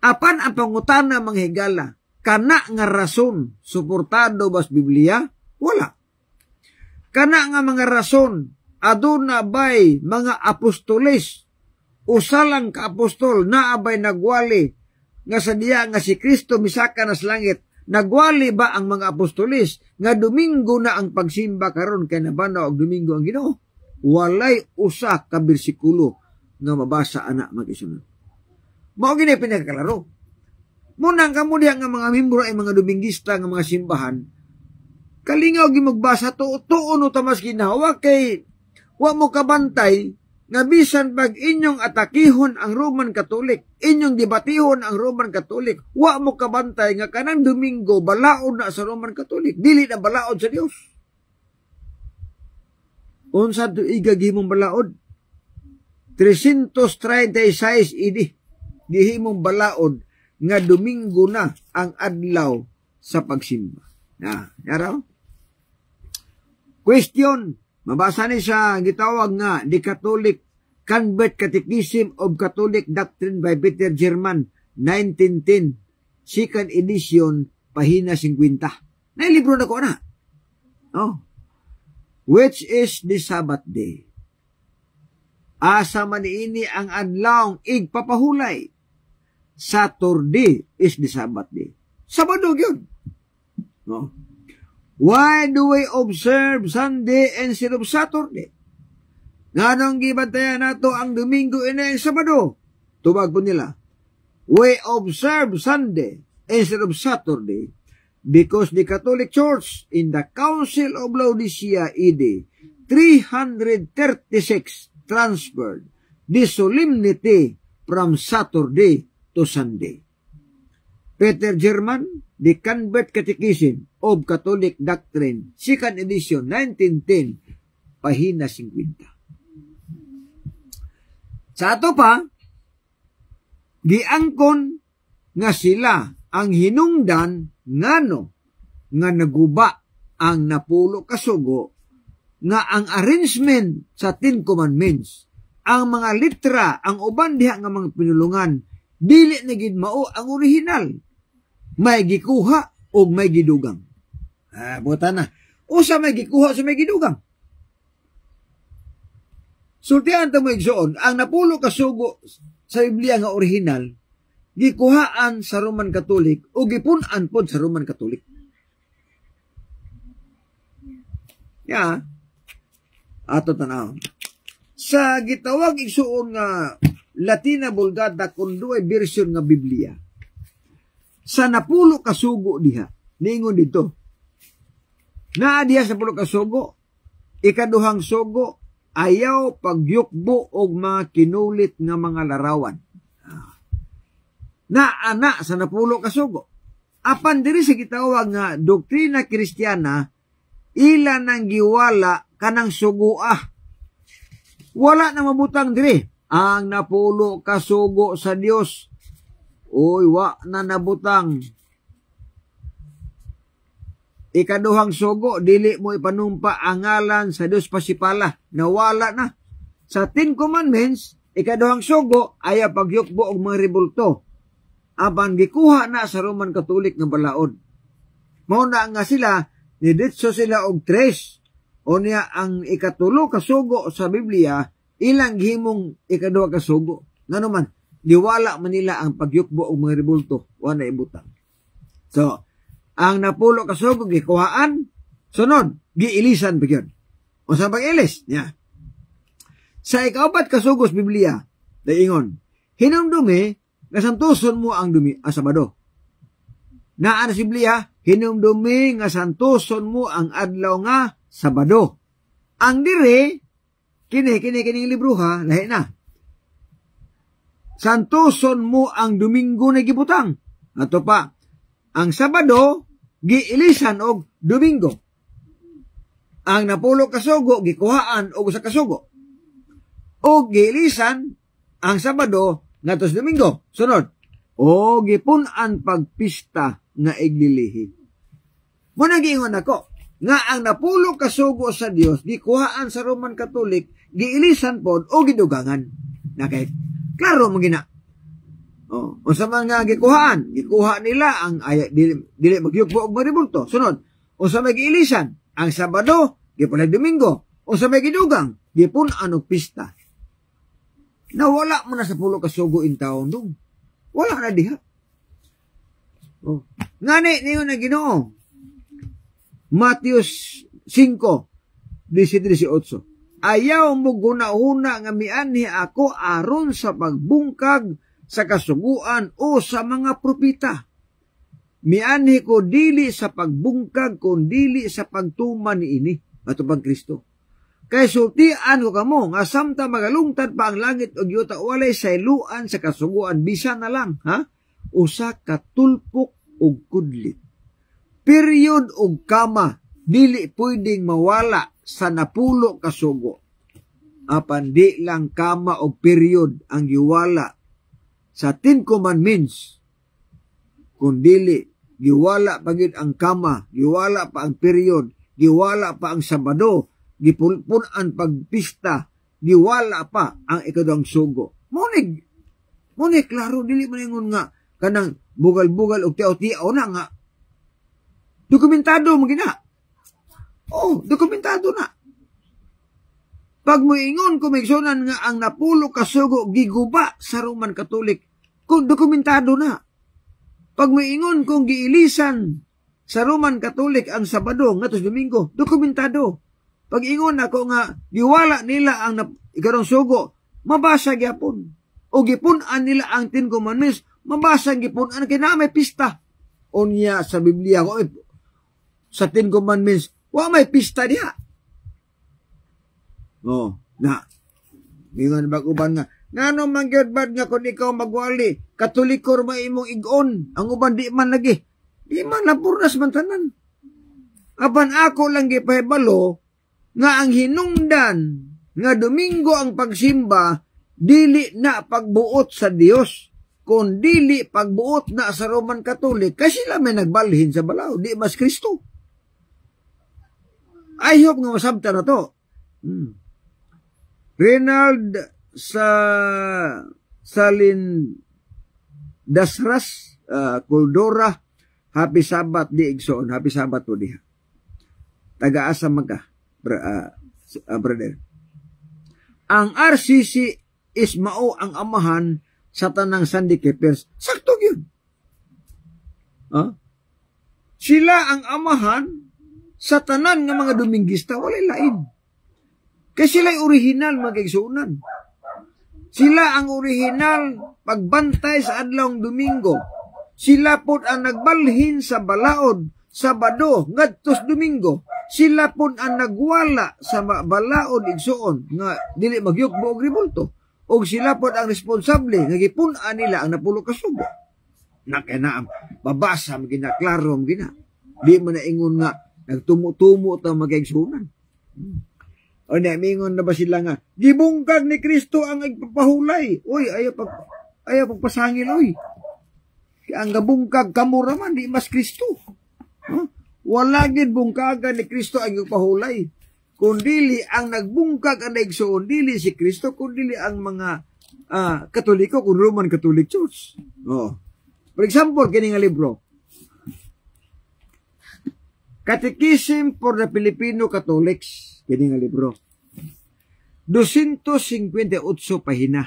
Apan ang pangutana mga higala, kana nga rason suportado bas Biblia? Wala. Kana nga mga rason aduna bay mga apostoles usalang ka apostol na abay nagwali nga sa diya nga si Kristo misaka na sa langit. Nagwali ba ang mga apostolis nga Domingo na ang pagsimba karon kay nabanhaw og Domingo ang Ginoo? Walay usa ka bersikulo nga mabasa ana mag-isunod. Mao gini pinagkalaro. Munang kamo diha nga mga membro ay mga Domingista nga mga simbahan, kalingaw gi magbasa tuon o tamas ginawa kay wa mo kabantay nga bisan pag inyong atakihon ang Roman Catholic, inyong debatihon ang Roman Catholic, wa mo kabantay nga kanang Domingo balaod na sa Roman Catholic, dili na balaod sa Dios. Unsa to igagihimong balaod? 336 idi gihimong balaod nga Domingo na ang adlaw sa pagsimba. Yaraw? Question. Mabasa ni sa gitawag nga The Catholic Convert Catechism of Catholic Doctrine by Peter German, 1910, second edition, pahina 50. Nailibro na ko na. Oh. Which is the Sabbath day? Asa man ini ang adlawng igpapahulay. Saturday is the Sabbath day. Sabado yun. No? Why do we observe Sunday instead of Saturday? Nganong gibantayan nato ang Domingo ina ang Sabado? Tubag po nila. We observe Sunday instead of Saturday because the Catholic Church in the Council of Laodicea AD 336 transferred the solemnity from Saturday to Sunday. Peter German, The Convert Catechism of Catholic Doctrine, second edition, 1910, pahina 50. Sa ato pa, giangkon nga sila ang hinungdan ngano nga naguba ang napulo kasugo nga ang arrangement sa 10 Commandments, ang mga litra, ang uban diha nga mga pinulungan, dili na gid mao ang original. May gikuha o may gidugang. Buta na. Usa may gikuha sa may gidugang. Sultihan ta mo igsoon, ang napulo kasugo sa Biblia nga original, gikuhaan sa Roman Catholic o gipun-an pod sa Roman Catholic. Ato tanaw. Sa gitawag igsoon nga Latina Vulgata kun duay version nga Biblia, sa napulo kasugo diha, ningon dito, naa diha sa napulo kasugo, ikaduhang sugo, ayaw pagyukbo og mga kinulit nga mga larawan. na ana sa napulo ka sugo. Apan diri sa gitawag nga doktrina Kristiyana, ila nang giwala kanang sugoa. Wala na mabutang diri ang napulo ka sugo sa Dios. Oy, wa na nabutang. Ikaduhang sugo, dili mo ipanumpa ang ngalan sa Dios pasipala. Nawala na. Sa 10 Commandments, ikaduhang sugo, ayaw pagyukbo og mga rebulto. Apan gikuha na sa Roman Catholic nga balaod. Mao na nga sila, niditso sila og 3. O niya ang ikatulo ka sugo sa Biblia, ilang himong ikaduha ka sugo. Nga naman, diwala man nila ang pagyukbo og mga rebulto. Wala ibutang. So, ang napulo ka sugo, gikuhaan. Sunod, giilisan pa yun. O sa pag-ilis, niya. Sa ikaapat ka sugo sa Biblia, daingon, hinumdumi, nasantuson mo ang dumi Sabado. Naa na si Biblia, hinumdumi nga santuson mo ang adlaw nga Sabado. Ang dire, kini libro ha, lahi na. Santuson mo ang Domingo na gibutang. Ato pa, ang Sabado, giilisan og Domingo. Ang napulo kasugo, gikuhaan og sa kasugo. O giilisan, ang Sabado, ngatos Domingo. Sunod, o gipunan pagpista nga iglilihi. Muna giingon ako, nga ang napulo kasugo sa Dios, gikuhaan sa Roman Catholic, giilisan pod o gidugangan. Nakay, klaro mo gina. O sa mga gikuhaan, gikuha nila ang dili magyugbo og maribulto. Sunod, o sa may giilisan, ang Sabado, gipunay Domingo. O sa may gidugang, gipunan og pista. Nawala mo na sa pulo kasugo in taon dong. Wala na diha. Oh. Ngani niyo na Ginoo. Matthew 5:18. Ayaw mo guna-una nga mianhi ako aron sa pagbungkag sa kasuguan o sa mga propeta. Mianhi ko dili sa pagbungkag kun dili sa pagtuman niini. Ato pang Kristo. Kay sultian ko kamo nga samtang magalungtad pa ang langit og yuta walay sayluan sa kasuguan bisan na lang ha usa ka tulpok og kudlit. Period og kama dili pwedeng mawala sa napulo ka sugo. Apan di lang kama og period ang giwala sa 10 Commandments. Kun dili giwala pagid ang kama, giwala pa ang period, giwala pa ang Sabado, gipulpunan pagpista, giwala pa ang ikaduhang sugo. Munig klaro dili man ingon nga kanang bugal-bugal og tiaw-tiaw na nga. Dokumentado mo gina. Oh, dokumentado na. Pag mo ingon kumigsunan nga ang napulo ka sugo giguba sa Roman Catholic, kung dokumentado na. Pag mo ingon kung giilisan sa Roman Catholic ang Sabado ngatos Domingo, dokumentado. Pag ingon ako nga giwala nila ang ikarong sugo, mabasa gyapon. O gipunan nila ang 10 Commandments, mabasa gipunan kay na may pista. Unya sa Biblia ko sa 10 Commandments, wa may pista diha. Oh, na. Ingon bag-uban nga, ngano man gyud bad nga kun ikaw magwali, Katolikor mo imong igon, ang uban di man lagi. Di man lapurnas man tanan. Apan ako lang gipahibalo nga ang hinungdan nga Domingo ang pagsimba dili na pagbuot sa Dios kun dili pagbuot na sa Roman Catholic kasi sila may nagbalhin sa balaw di mas Kristo. I hope nga masabta na to. Renald sa Salin Dasras Kuldora, happy Sabat di igsoon, happy Sabat po diha. Taga-asa magka brother. Ang RCC is mao ang amahan sa tanang Sunday Keepers. Sakto yun. Sila ang amahan sa tanan nga mga Domingista, walay lain. Kasi sila'y original mga kaigsuunan. Sila ang original pagbantay sa adlawng Domingo. Sila po ang nagbalhin sa balaod Sabado ngadtos Domingo. Sila pun ang nagwala sa balaod igsuon nga dili magyukbo og rebulto. Og sila pun ang responsable nga gipunan nila ang napulo ka sugo. na kaya babasa magina klaro magina di man na ingon nga nagtumo-tumo ta magaigsunan. O na mingon na ba sila nga gibungkag ni Kristo ang igpapahulay. Oy ayaw pagpasangil oy. Ang gabungkag kamo raman di mas Kristo. Wala gid bungkagan ni Kristo ang igpahulay. Kundili ang nagbungkag ang naigsuon dili si Kristo kundili ang mga Katoliko kung Roman Catholic Church. For example, kini nga libro, Catechism for the Filipino Catholics, kini nga libro. 258 pahina.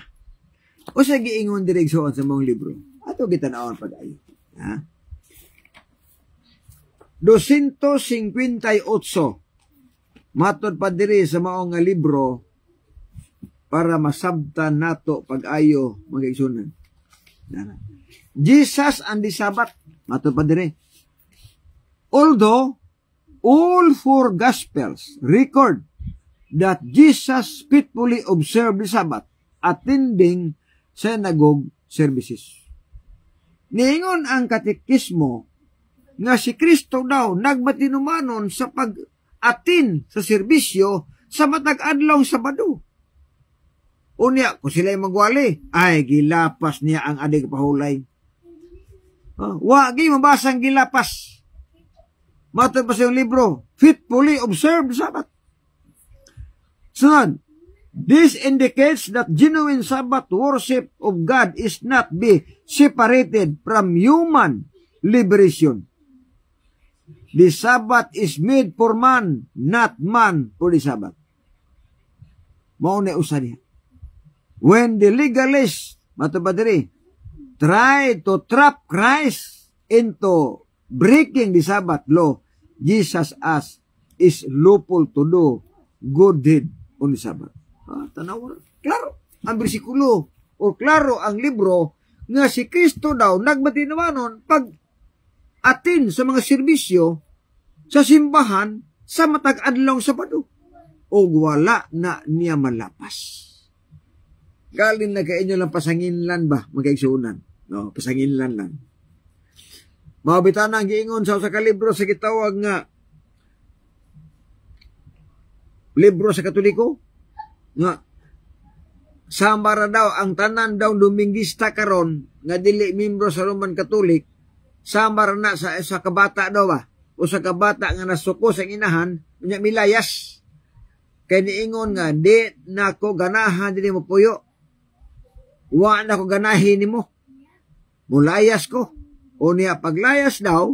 O sa giingon direksyon sa mong libro. Ato gitan-awan pag-ayo. 258 matod pa diri sa maong nga libro para masabtan nato pag-ayo mga igsunan. Jesus and the Sabbath. Matod pa dire. Although all four Gospels record that Jesus faithfully observed the Sabbath, attending synagogue services. Niingon ang katekismo nga si Kristo daw nagmatinumanon sa pag-atin sa serbisyo sa matag adlaw Sabado. Unya, kung sila'y magwali, ay gilapas niya ang adig pahulay. Wagi mabasang gilapas. Matod pa sa yung libro, faithfully observe the Sabbath. Sunod, this indicates that genuine Sabbath worship of God is not be separated from human liberation. The Sabbath is made for man, not man for the Sabbath. Mauna usa niya. When the legalists, matubadiri, try to trap Christ into breaking the Sabbath law, Jesus as is lawful to do good deed on the Sabbath. Tanaw, klaro ang bersikulo o klaro ang libro nga si Kristo daw nagmatinawanon pag atin sa mga serbisyo sa simbahan sa matag adlaw Sabado o wala na niya malapas. Galin na kainyo lang pasanginlan ba magkaigsuunan? No, pasanginlan lang. Mabitan ang giingon sa kalibro sa gitawag nga libro sa Katoliko nga sambara daw ang tanan daw Dominguista karon nga dili membro sa Roman Catholic sambara na sa kabata daw ba o sa kabata nga nasuko sa inahan nya milayas kay niingon nga di nako ganahan dili mo puyo. Wa na ko ganahin nimo. Mulayas ko. O niya paglayas daw,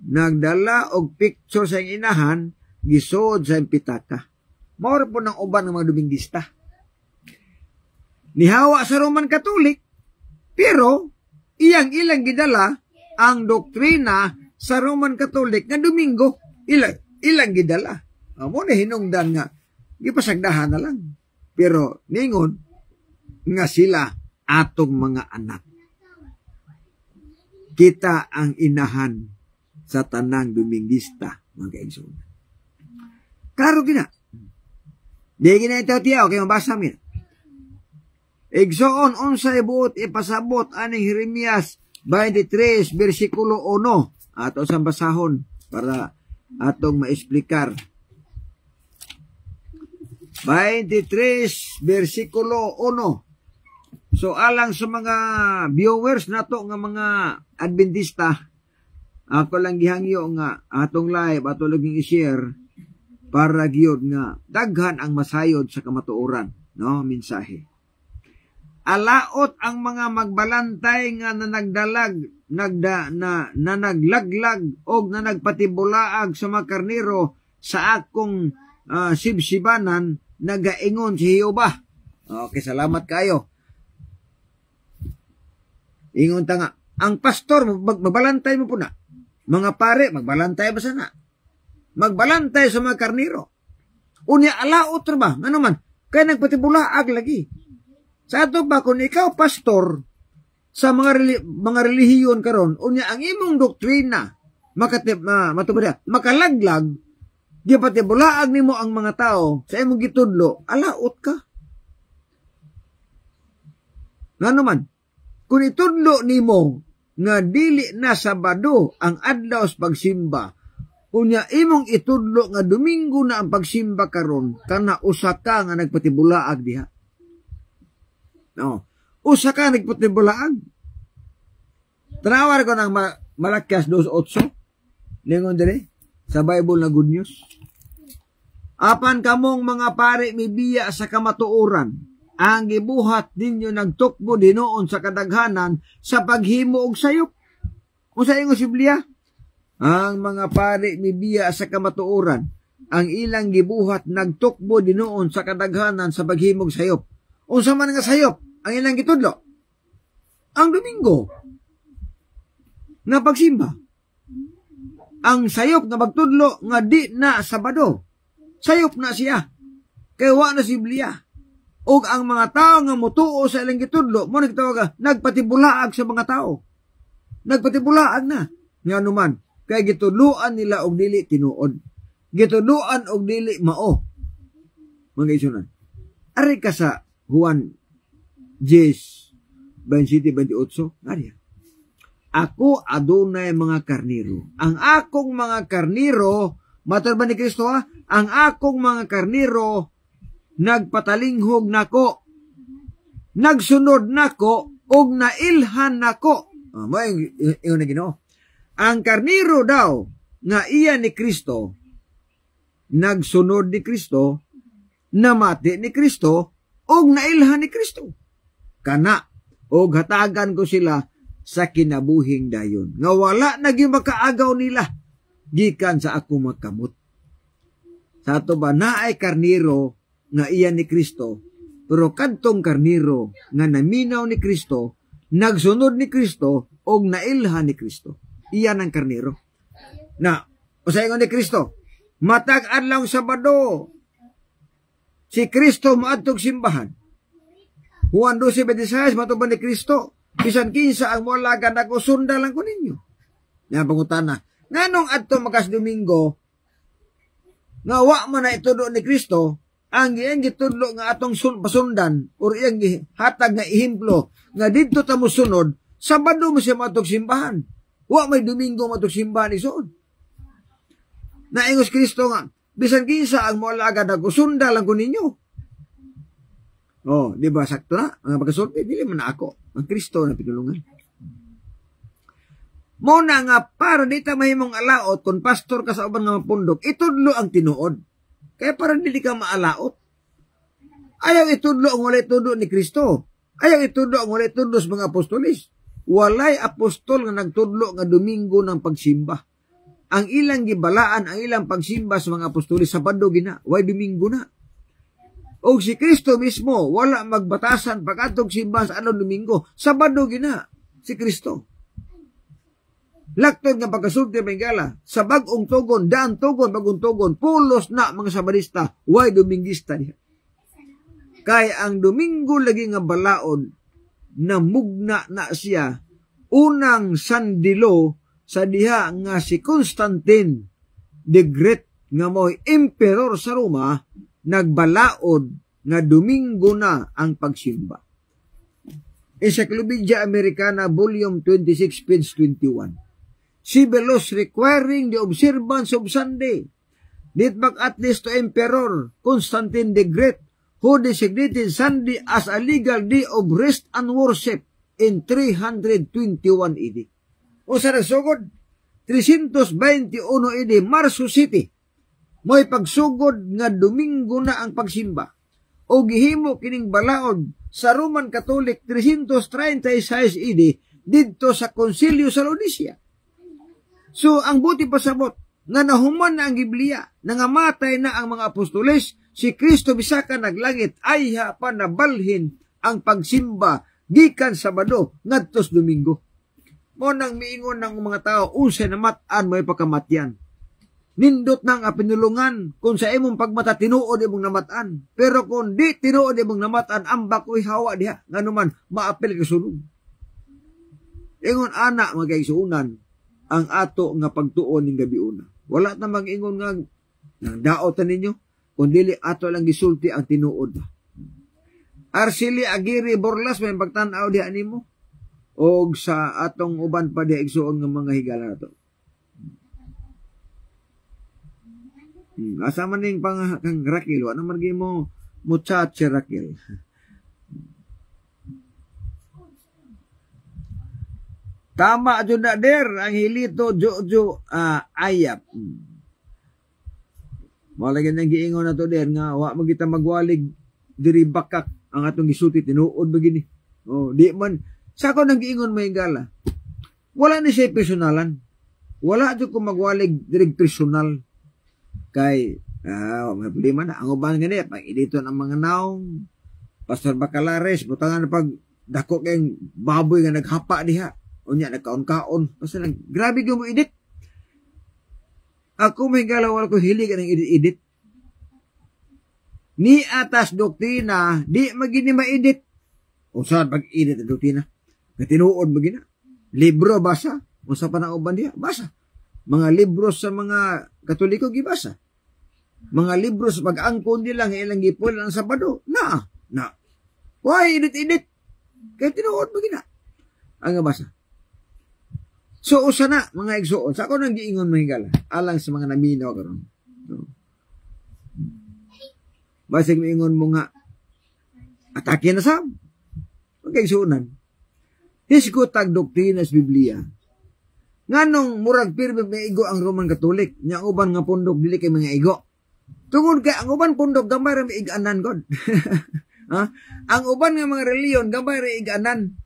nagdala og picture sa inahan, gisod sa pitaka. Maura po ng uban ng mga Dominguista. Nihawa sa Roman Catholic, pero ilang gidala ang doktrina sa Roman Catholic nga Domingo. Ilang gidala. Amo na hinungdan nga, gipasagdahan na lang. Pero ningon, nga sila atong mga anak. Kita ang inahan sa tanang Dominguista, mga kaigsunan. Klaro gina. Di gina itaw-tiyaw, kaya mabasa mo yan. Igsoon, unsay buot ipasabot aning Jeremias 23, versikulo 1. Ato sa basahon para atong maesplikar. 23, versikulo 1. So, alang sa mga viewers nato nga mga Adventista, ako lang gihangyo nga atong live, ato lang i-share para giyod nga daghan ang masayod sa kamatuoran, no, mensahe. Alaot ang mga magbalantay nga naglaglag o nagpatibulaag sa mga karnero sa akong sibsibanan nagaingon si Jehova. Okay, salamat kayo. Ingon ta nga, ang pastor, magbalantay mo po na. Mga pare, magbalantay ba sana? Magbalantay sa mga karniro. Unya, alaot ba? Ano man? Kaya nagpatibulaag lagi. Sa ato ba, kung ikaw pastor, sa mga relihiyon karon, unya, ang imong doktrina, makalaglag, di patibulaag nimo ang mga tao, sa imong gitudlo, alaot ka. Ano man? Kung itudlo nimo nga dili na Sabado ang adlaw sa pagsimba. Unya imong itudlo nga Domingo na ang pagsimba karon, kana usa ka nga nagpatibulaag diha. No, usa ka nagpatibulaag. Tanawar ko ng Malakias 2:8. Lingon dili sa Bible na good news. Apan kamong mga pari mibiya sa kamatuoran, ang gibuhat ninyo nagtukbo dinoon sa kadaghanan sa paghimo og sayop. Usa ingon si Biblia? Ang mga pari mibiya sa kamatuoran, ang ilang gibuhat nagtukbo dinoon sa kadaghanan sa paghimo og sayop. Unsa man nga sayop ang ilang gitudlo? Ang Domingo na pagsimba. Ang sayop nga magtudlo nga di na Sabado. Sayop na siya. Kaya wa na si Biblia. Og ang mga tao nga mutuo sa ilang gitudlo, mo nagtawag nagpatibulaag sa mga tao. Nagpatibulaag na. Nga naman, kaya gitudluan nila og dili tinuod. Gitudluan og dili mao. Mga isunan. Ari ka sa Juan 10:27-28. Ari. Ako adunay mga karniro. Ang akong mga karniro, matur ba ni Kristo ha? Ang akong mga karniro nagpatalinghog nako, nagsunod nako, og nailhan nako. May na Ginoo. Ang karniro daw nga iya ni Kristo, nagsunod ni Kristo, namati ni Kristo, og nailhan ni Kristo. Kana, og hatagan ko sila sa kinabuhing dayon. Nga wala naging makaagaw nila, gikan sa ako magkamot. Sa ato ba naay karniro nga iya ni Kristo, pero kadtong karniro nga naminaw ni Kristo, nagsunod ni Kristo, og nailhan ni Kristo. Iyan ang karniro. Na, usaingon ni Kristo, matag adlaw Sabado, si Kristo maadtog simbahan. Juan 12:26, matuban ni Kristo, bisan kinsa ang molagan ako, sundalan ko ninyo. Nga pangutana, nganong adto makas Domingo, nga wa man na itudo ni Kristo, ang iyang gitudlo nga atong pasundan, or iyang hatag nga ihimplo, nga dito ta mo sunod, Sabado mo siya matog simbahan. Wa may Domingo matog simbahan isoon. Naingos Kristo nga, bisan kinsa ang molagan ako, sundalan ko ninyo. Oh, di ba sakto na? Ang pagkasulti, dili man na ako. Ang Kristo na pinulungan. Muna nga, para di ta mahimong alaot, kung pastor ka sa uban nga mapundok, itudlo ang tinuod. Kaya para dili ka maalaot. Ayaw itudlo ang wala itudlo ni Kristo. Ayaw itudlo ang wala itudlo sa mga apostolis. Walay apostol nga nagtudlo nga Domingo ng pagsimba. Ang ilang gibalaan, ang ilang pagsimba sa mga apostolis, Sabado gina, way Domingo na. O si Kristo mismo, wala magbatasan pagkatog simba sa anong Domingo, Sabado gina, si Kristo. Laktod nga pagkasulti Bengala, sa bagong tugon, daan tugon, bagong tugon, pulos na mga Sabadista, way Domingista niya. Kaya ang Domingo lagi nga balaod, namugna na siya, unang sandilo sa diha nga si Constantine the Great, nga mo'y emperor sa Roma, nagbalaod nga Domingo na ang pagsimba. Encyclopedia Americana, Volume 26, page 21. Civil laws requiring the observance of Sunday date back at least to Emperor Constantine the Great, who designated Sunday as a legal day of rest and worship in 321 AD. O sa nagsugod, 321 AD, Marso City, mo'y pagsugod nga Domingo na ang pagsimba. O gihimo kining balaod sa Roman Catholic 336 AD didto sa Konsilyo sa Laodicea. So, ang buti pasabot, nga nahuman na ang Biblia, nangamatay na ang mga apostoles, si Kristo bisaka naglangit, ay pa nabalhin ang pagsimba, gikan Sabado, ngadtos Domingo. Mo nang miingon ng mga tao, unsay namat-an mo'y pagkamatyan. Nindot nang pinulungan, kung sa imong pagmata, tinuod imong namat-an. Pero kung di tinuod imong namat-an, ambak ko'y hawa diha, nga naman, maapil kasunod. Ingon anak, mga kaigsuunan, ang ato nga pagtuon ning gabi una. Wala na mag-ingon nga nang daotan ninyo, kundi ato lang gisulti ang tinuod. Arceli Aguirre Borlas, may pagtanaw diha nimo. o sa atong uban pa di igsuon nga mga higala nato. Asa man ning pang kang Raquel, ano man mo muchacha Raquel. Tama jud na der ang hilito Jojo ayap. Wala gyud giingon na to der nga wa magita magwalig diri bakak ang atong gisuti tinuod begini. Oh, di man sako nang giingon may gala. Wala ni siya personalan. Wala jud ko magwalig diri personal. Kay may problema na ang uban gani pag edito ng mga naong Pastor Bacalares butangan pag dako kay baboy nga naghapa diha unya nagkaon-kaon basta lang grabe gyud mo edit. Ako may galawal ko hilig ang edit. Ni atas doktrina di magini ma-edit. Usahan pag edit ang doktrina. Katinuod magina. Libro basa. Usa pa na uban diha basa. Mga libro sa mga Katoliko gibasa. Mga libro sa pag-angkon nila nga ilang gipol ang Sabado. Na. Why edit? Kaya tinuod magina. Ang basa. So, usa na, mga igsuon. Sa ako nang giingon mahigala. Alang sa mga naminaw karon. So, basig miingon mo nga, atake na sam. Magkaigsuonan. Hisgo tag doktrina sa Biblia. Nganong murag pirmi may igo ang Roman Catholic. Nya uban nga pundok, dili kay mga igo. Tungod kay ang uban pundok, gamay ra may iganan god. Ha? Ang uban nga mga reliyon, gamay ra iganan.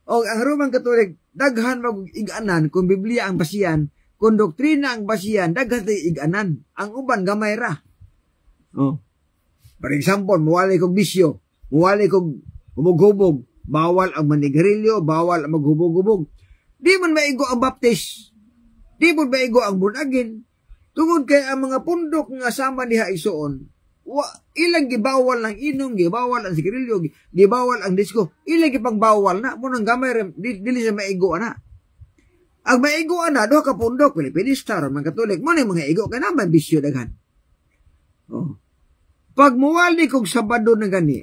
O ang Roman Catholic, daghan mag-iganan kung Biblia ang basihan, kung doktrina ang basihan, daghan tayo iganan. Ang uban, gamay ra. Oh. For example, muwalay kong bisyo, muwalay kong hubog-hubog, bawal ang manigarilyo, bawal ang maghubog-hubog. Di man maigo ang baptist, di man maigo ang born again. Tungod kay ang mga pundok nga sama diha isuon, ilang gibawal ng inom, gibawal ang sigarilyo, gibawal ang disco, ilang gipagbawal na, munang gamay, dili sa maigo na. Ang maigo na, doha ka pundok, Pilipinista, Roman Catholic, mo na mga igo, kaya naman bisyo daghan. Oh. Pag muwali kong Sabado na gani,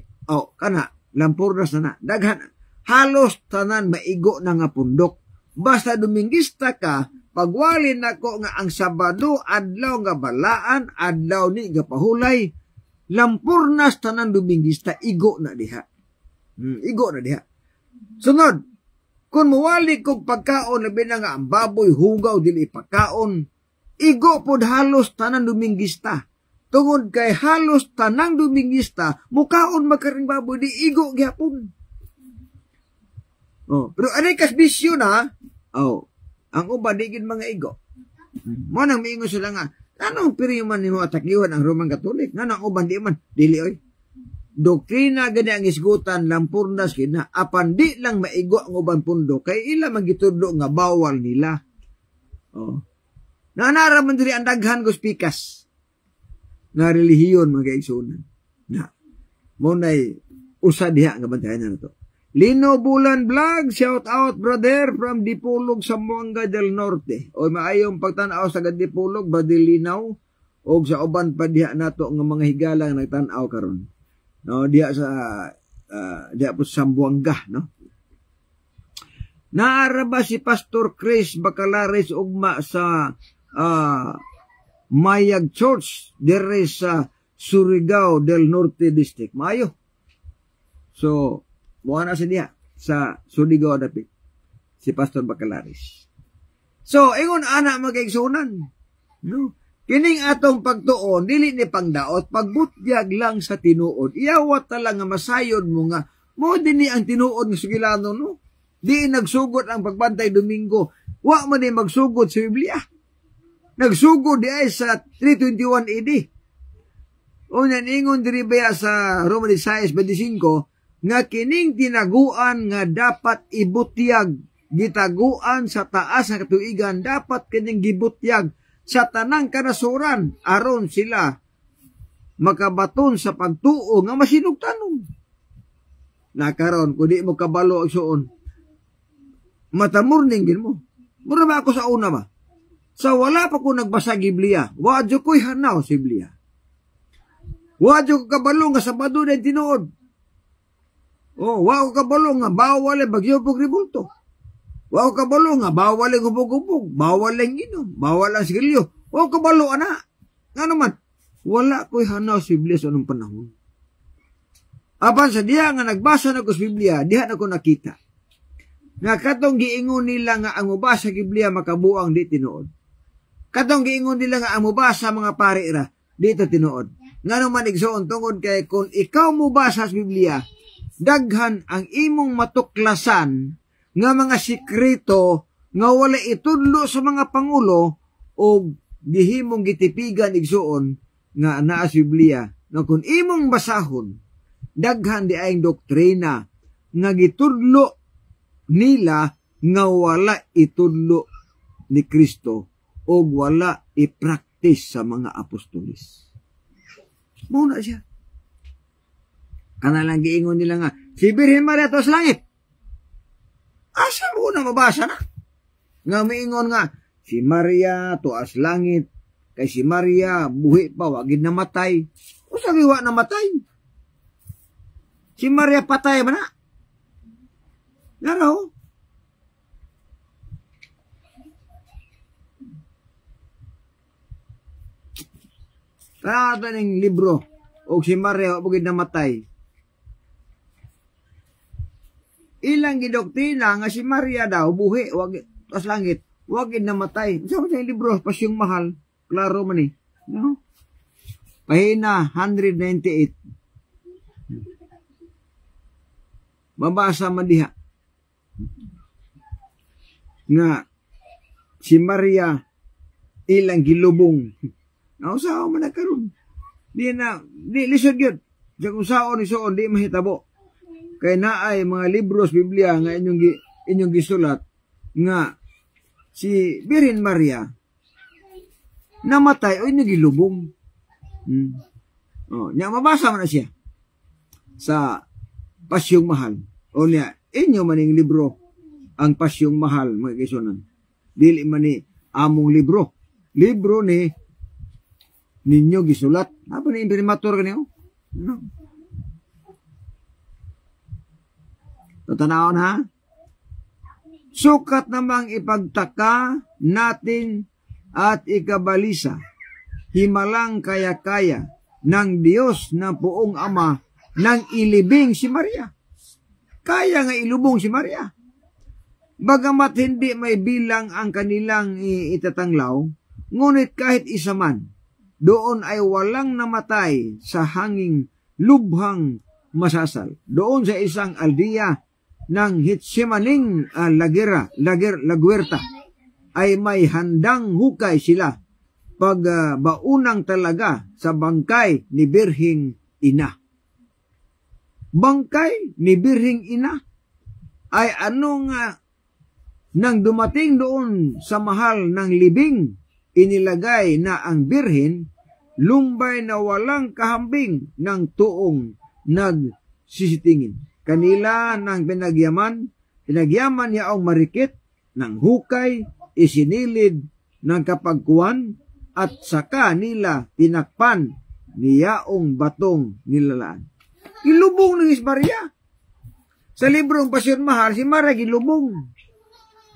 kana, lampurnas na, daghan, halos tanan maigo na nga pundok. Basta Domingista ka, pagwali na ko nga ang Sabado, adlaw nga balaan, adlaw ni nga pahulay, lampurnas tanan Domingista, igo na diha. Igo na diha. Sunod, kung muwali kong pagkaon, labi na nga ang baboy, hugaw, dili pagkaon, igo pod halos tanan Domingista. Tungod kay halos tanang Domingista, mukaon makaring baboy, di igo gyapon. Oh, pero anay kas bisyo na, ang uban di gid mga igo. Mo nang miingon sila nga, anong piri man nimo atakiwan ang Roman Catholic? Nganong uban di man dili oy. Doktrina gani ang isgutan lampurnas kina apan di lang maigo ang uban pundo kay ila magitudlo nga bawal nila. Oh. Nanara man diri ang daghan gospikas nga relihiyon mga igsunan. Na mo nay usa diha nga bantayan na to. Lino Bulan Vlog, shout out brother from Dipolog, Zamboanga del Norte. O maayong pagtanaw sa Dipolog, Badilinaw, o sa uban pa diha nato nga mga higala nga nagtanaw karon. No, diha sa diha po sa Zamboanga, no. Naara ba si Pastor Chris Bacalares ugma sa Mayag Church dire sa Surigao del Norte District? Maayo. So, buwan na siya sa Surigao dapit si Pastor Bacalares. So, ingon ana magaigsunan. No? Kining atong pagtuon, dili ni pangdaot, pagbutyag lang sa tinuod. Iyawat na lang nga masayod mo nga, mo din ni ang tinuod ng sugilano, no? Di nagsugod ang pagbantay Domingo. Wa man ni magsugod sa Biblia. Nagsugod di ay sa 321 AD. O ingon diri ba sa Roman 16:25, nga kining tinaguan nga dapat ibutyag, gitaguan sa taas nga katuigan, dapat kining gibutyag sa tanang kanasuran, aron sila makabaton sa pagtuo nga masinugtanon. Nakaron, kung di mo kabalo ang suon, matamurning din mo. Mura ba ako sa una ba? Sa wala pa ko nagbasa Biblia, wadyo ko'y hanaw sa Biblia. Wadyo ko kabalo nga Sabado na tinuod. Oh, wow kabalo nga bawal bagyo pag ribulto. Wow kabalo nga, bawal ang hubog-hubog, bawal ang inom, bawal ang sigarilyo. Wow kabalo, ana. Nga naman, wala ko'y hanaw sa Biblia sa anong panahon. Apan sa diha nga nagbasa na ko sa Biblia, diha na ko nakita. Nga katong giingon nila nga ang mubasa sa Biblia makabuang di tinuod. Katong giingon nila nga ang mubasa mga pare ra, di ito tinuod. Nga naman igsoon tungod kay kung ikaw mubasa sa Biblia, daghan ang imong matuklasan nga mga sikreto nga wala itudlo sa mga pangulo o gihimong gitipigan igsuon nga naa sa Biblia. Na kung imong basahon, daghan di ayong doktrina nga gitudlo nila nga wala itudlo ni Kristo o wala i-practice sa mga apostolis. Muna siya. Kanalang giingon nila nga, si Birhen Maria to sa langit. Asa mo na mabasa na? Nga miingon nga, si Maria tuas langit, kay si Maria buhi pa, wagid namatay. O sabi wa namatay. Si Maria patay ba na? Laro. Kada ning libro, o si Maria wagid namatay. Ilang gidoktrina nga si Maria daw buhi wag tas langit wag namatay. Sa mga libro Pasyong Mahal, klaro man eh. No? Pahina 198. Mabasa man diha nga si Maria ilang gilubong. Nausaw man nagkaroon. Di lisod yun. Diyan kung saon isoon di mahitabo. Kaya naay mga libros Biblia nga inyong gisulat nga si Birhen Maria namatay o inyong gilubong. Nya mabasa man na siya sa Pasyong Mahal. O niya, inyo maning libro ang Pasyong Mahal, mga kaisunan. Dili man ni among libro. Libro ni ninyo gisulat. Apa ni imprimatur kaniyo? No. Tatanawon ha? Sukat namang ipagtaka natin at ikabalisa, himalang kaya-kaya ng Diyos na Poong Ama nang ilibing si Maria. Kaya nga ilubong si Maria. Bagamat hindi may bilang ang kanilang itatanglaw, ngunit kahit isa man, doon ay walang namatay sa hanging lubhang masasal. Doon sa isang aldeya ng Hitsemaning Laguerta ay may handang hukay sila pag baunang talaga sa bangkay ni Birheng Ina. Bangkay ni Birheng Ina ay ano nga nang dumating doon sa mahal ng libing, inilagay na ang Birhen, lumbay na walang kahambing ng tuong nagsisitingin. Kanila ng pinagyaman niya ang marikit ng hukay, isinilid ng kapagkuhan, at saka nila tinakpan niyaong batong nilalaan. Gilubong ng Maria. Sa librong Pasyong Mahal, si Maria gilubong.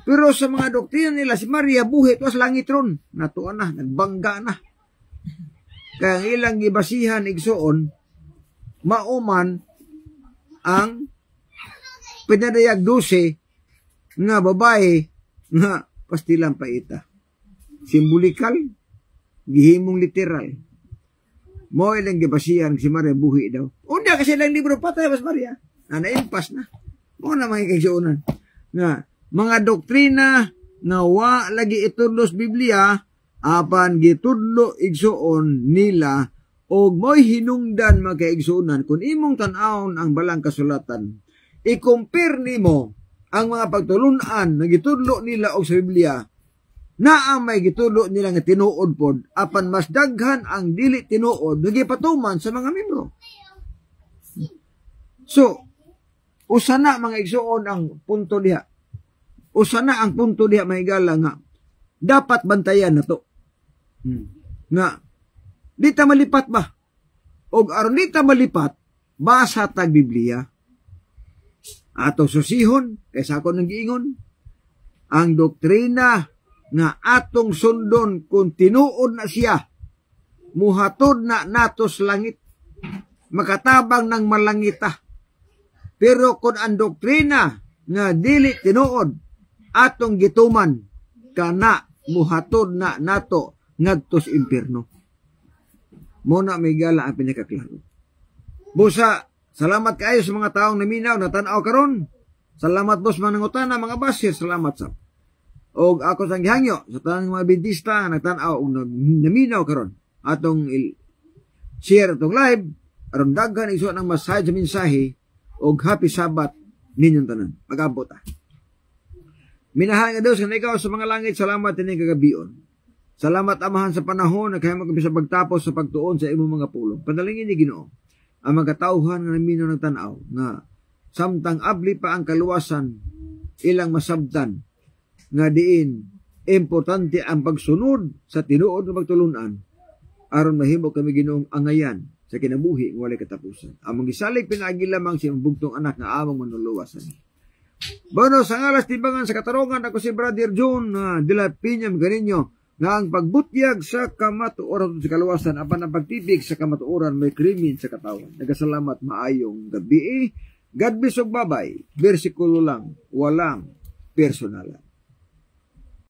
Pero sa mga doktrina nila, si Maria buhi tuwas langit ron. Natuan na, nagbangga na. Kaya ang ilang gibasihan igsoon, mauman ang pinadayag 12 nga babae nga pastilang paita. Simbolikal, gihimong literal. Mo ilang gibasihan si Maria buhi daw. Una kasi lang libro patay mas Maria. Naimpas na. Mo na mga kaigsuonan. Nga mga doktrina nga wa lagi itudlos Biblia apan gitudlo igsuon nila og mo'y hinungdan magkaigsuonan kung imong tan-awon ang balang kasulatan. I-compare nimo ang mga pagtulunan na gitudlo nila og sa Biblia na ang may gitudlo nila nga tinuod pod apan mas daghan ang dili tinuod nagipatuman sa mga membro. So, usa na mga igsuon ang punto diha. Usa na ang punto diha mahigala nga dapat bantayan na to. Nga di ta malipat ba? Og aron di ta malipat, basa tag Biblia. Ato susihon kaysa ako nang giingon. ang doktrina nga atong sundon kung tinuod na siya, muhatod na natos langit, makatabang ng malangita. Pero kung ang doktrina nga dili tinuod, atong gituman, kana muhatod na nato ngadtos impierno. Muna may gala ang pinakaklaro. Busa, salamat kayo sa mga taong naminaw na tanaw karon. Salamat boss manangutana mga basir, salamat sa. Og ako sang gihangyo sa tanang mga bintista nga nagtanaw og naminaw karon. Atong share atong live aron daghan iso ng masahe sa mensahe og happy Sabbath ninyong tanan. Mag-abot ta. Minahal nga Dios nga ikaw sa mga langit, salamat ini kagabion. Salamat amahan sa panahon na kaya magkabisa pagtapos sa pagtuon sa imong mga pulong. Padalingin ni Ginoo ang mga katawhan nga naminaw ng tanaw nga samtang abli pa ang kaluwasan ilang masabtan nga diin importante ang pagsunod sa tinuod nga pagtulunan aron mahimo kami Ginoong angayan sa kinabuhi nga walay katapusan. Among gisalig pinaagi lamang si bugtong anak nga among manuluwasan. Bono sa ngalas timbangan sa katarungan ako si Brother John Dila Piñam ganinyo nga ang pagbutyag sa kamatuoran sa kaluwasan apan ang pagtibig sa kamatuoran may krimen sa katawan. Nagasalamat maayong gabi. God bless og babay. Bersikulo lang, walang personalan.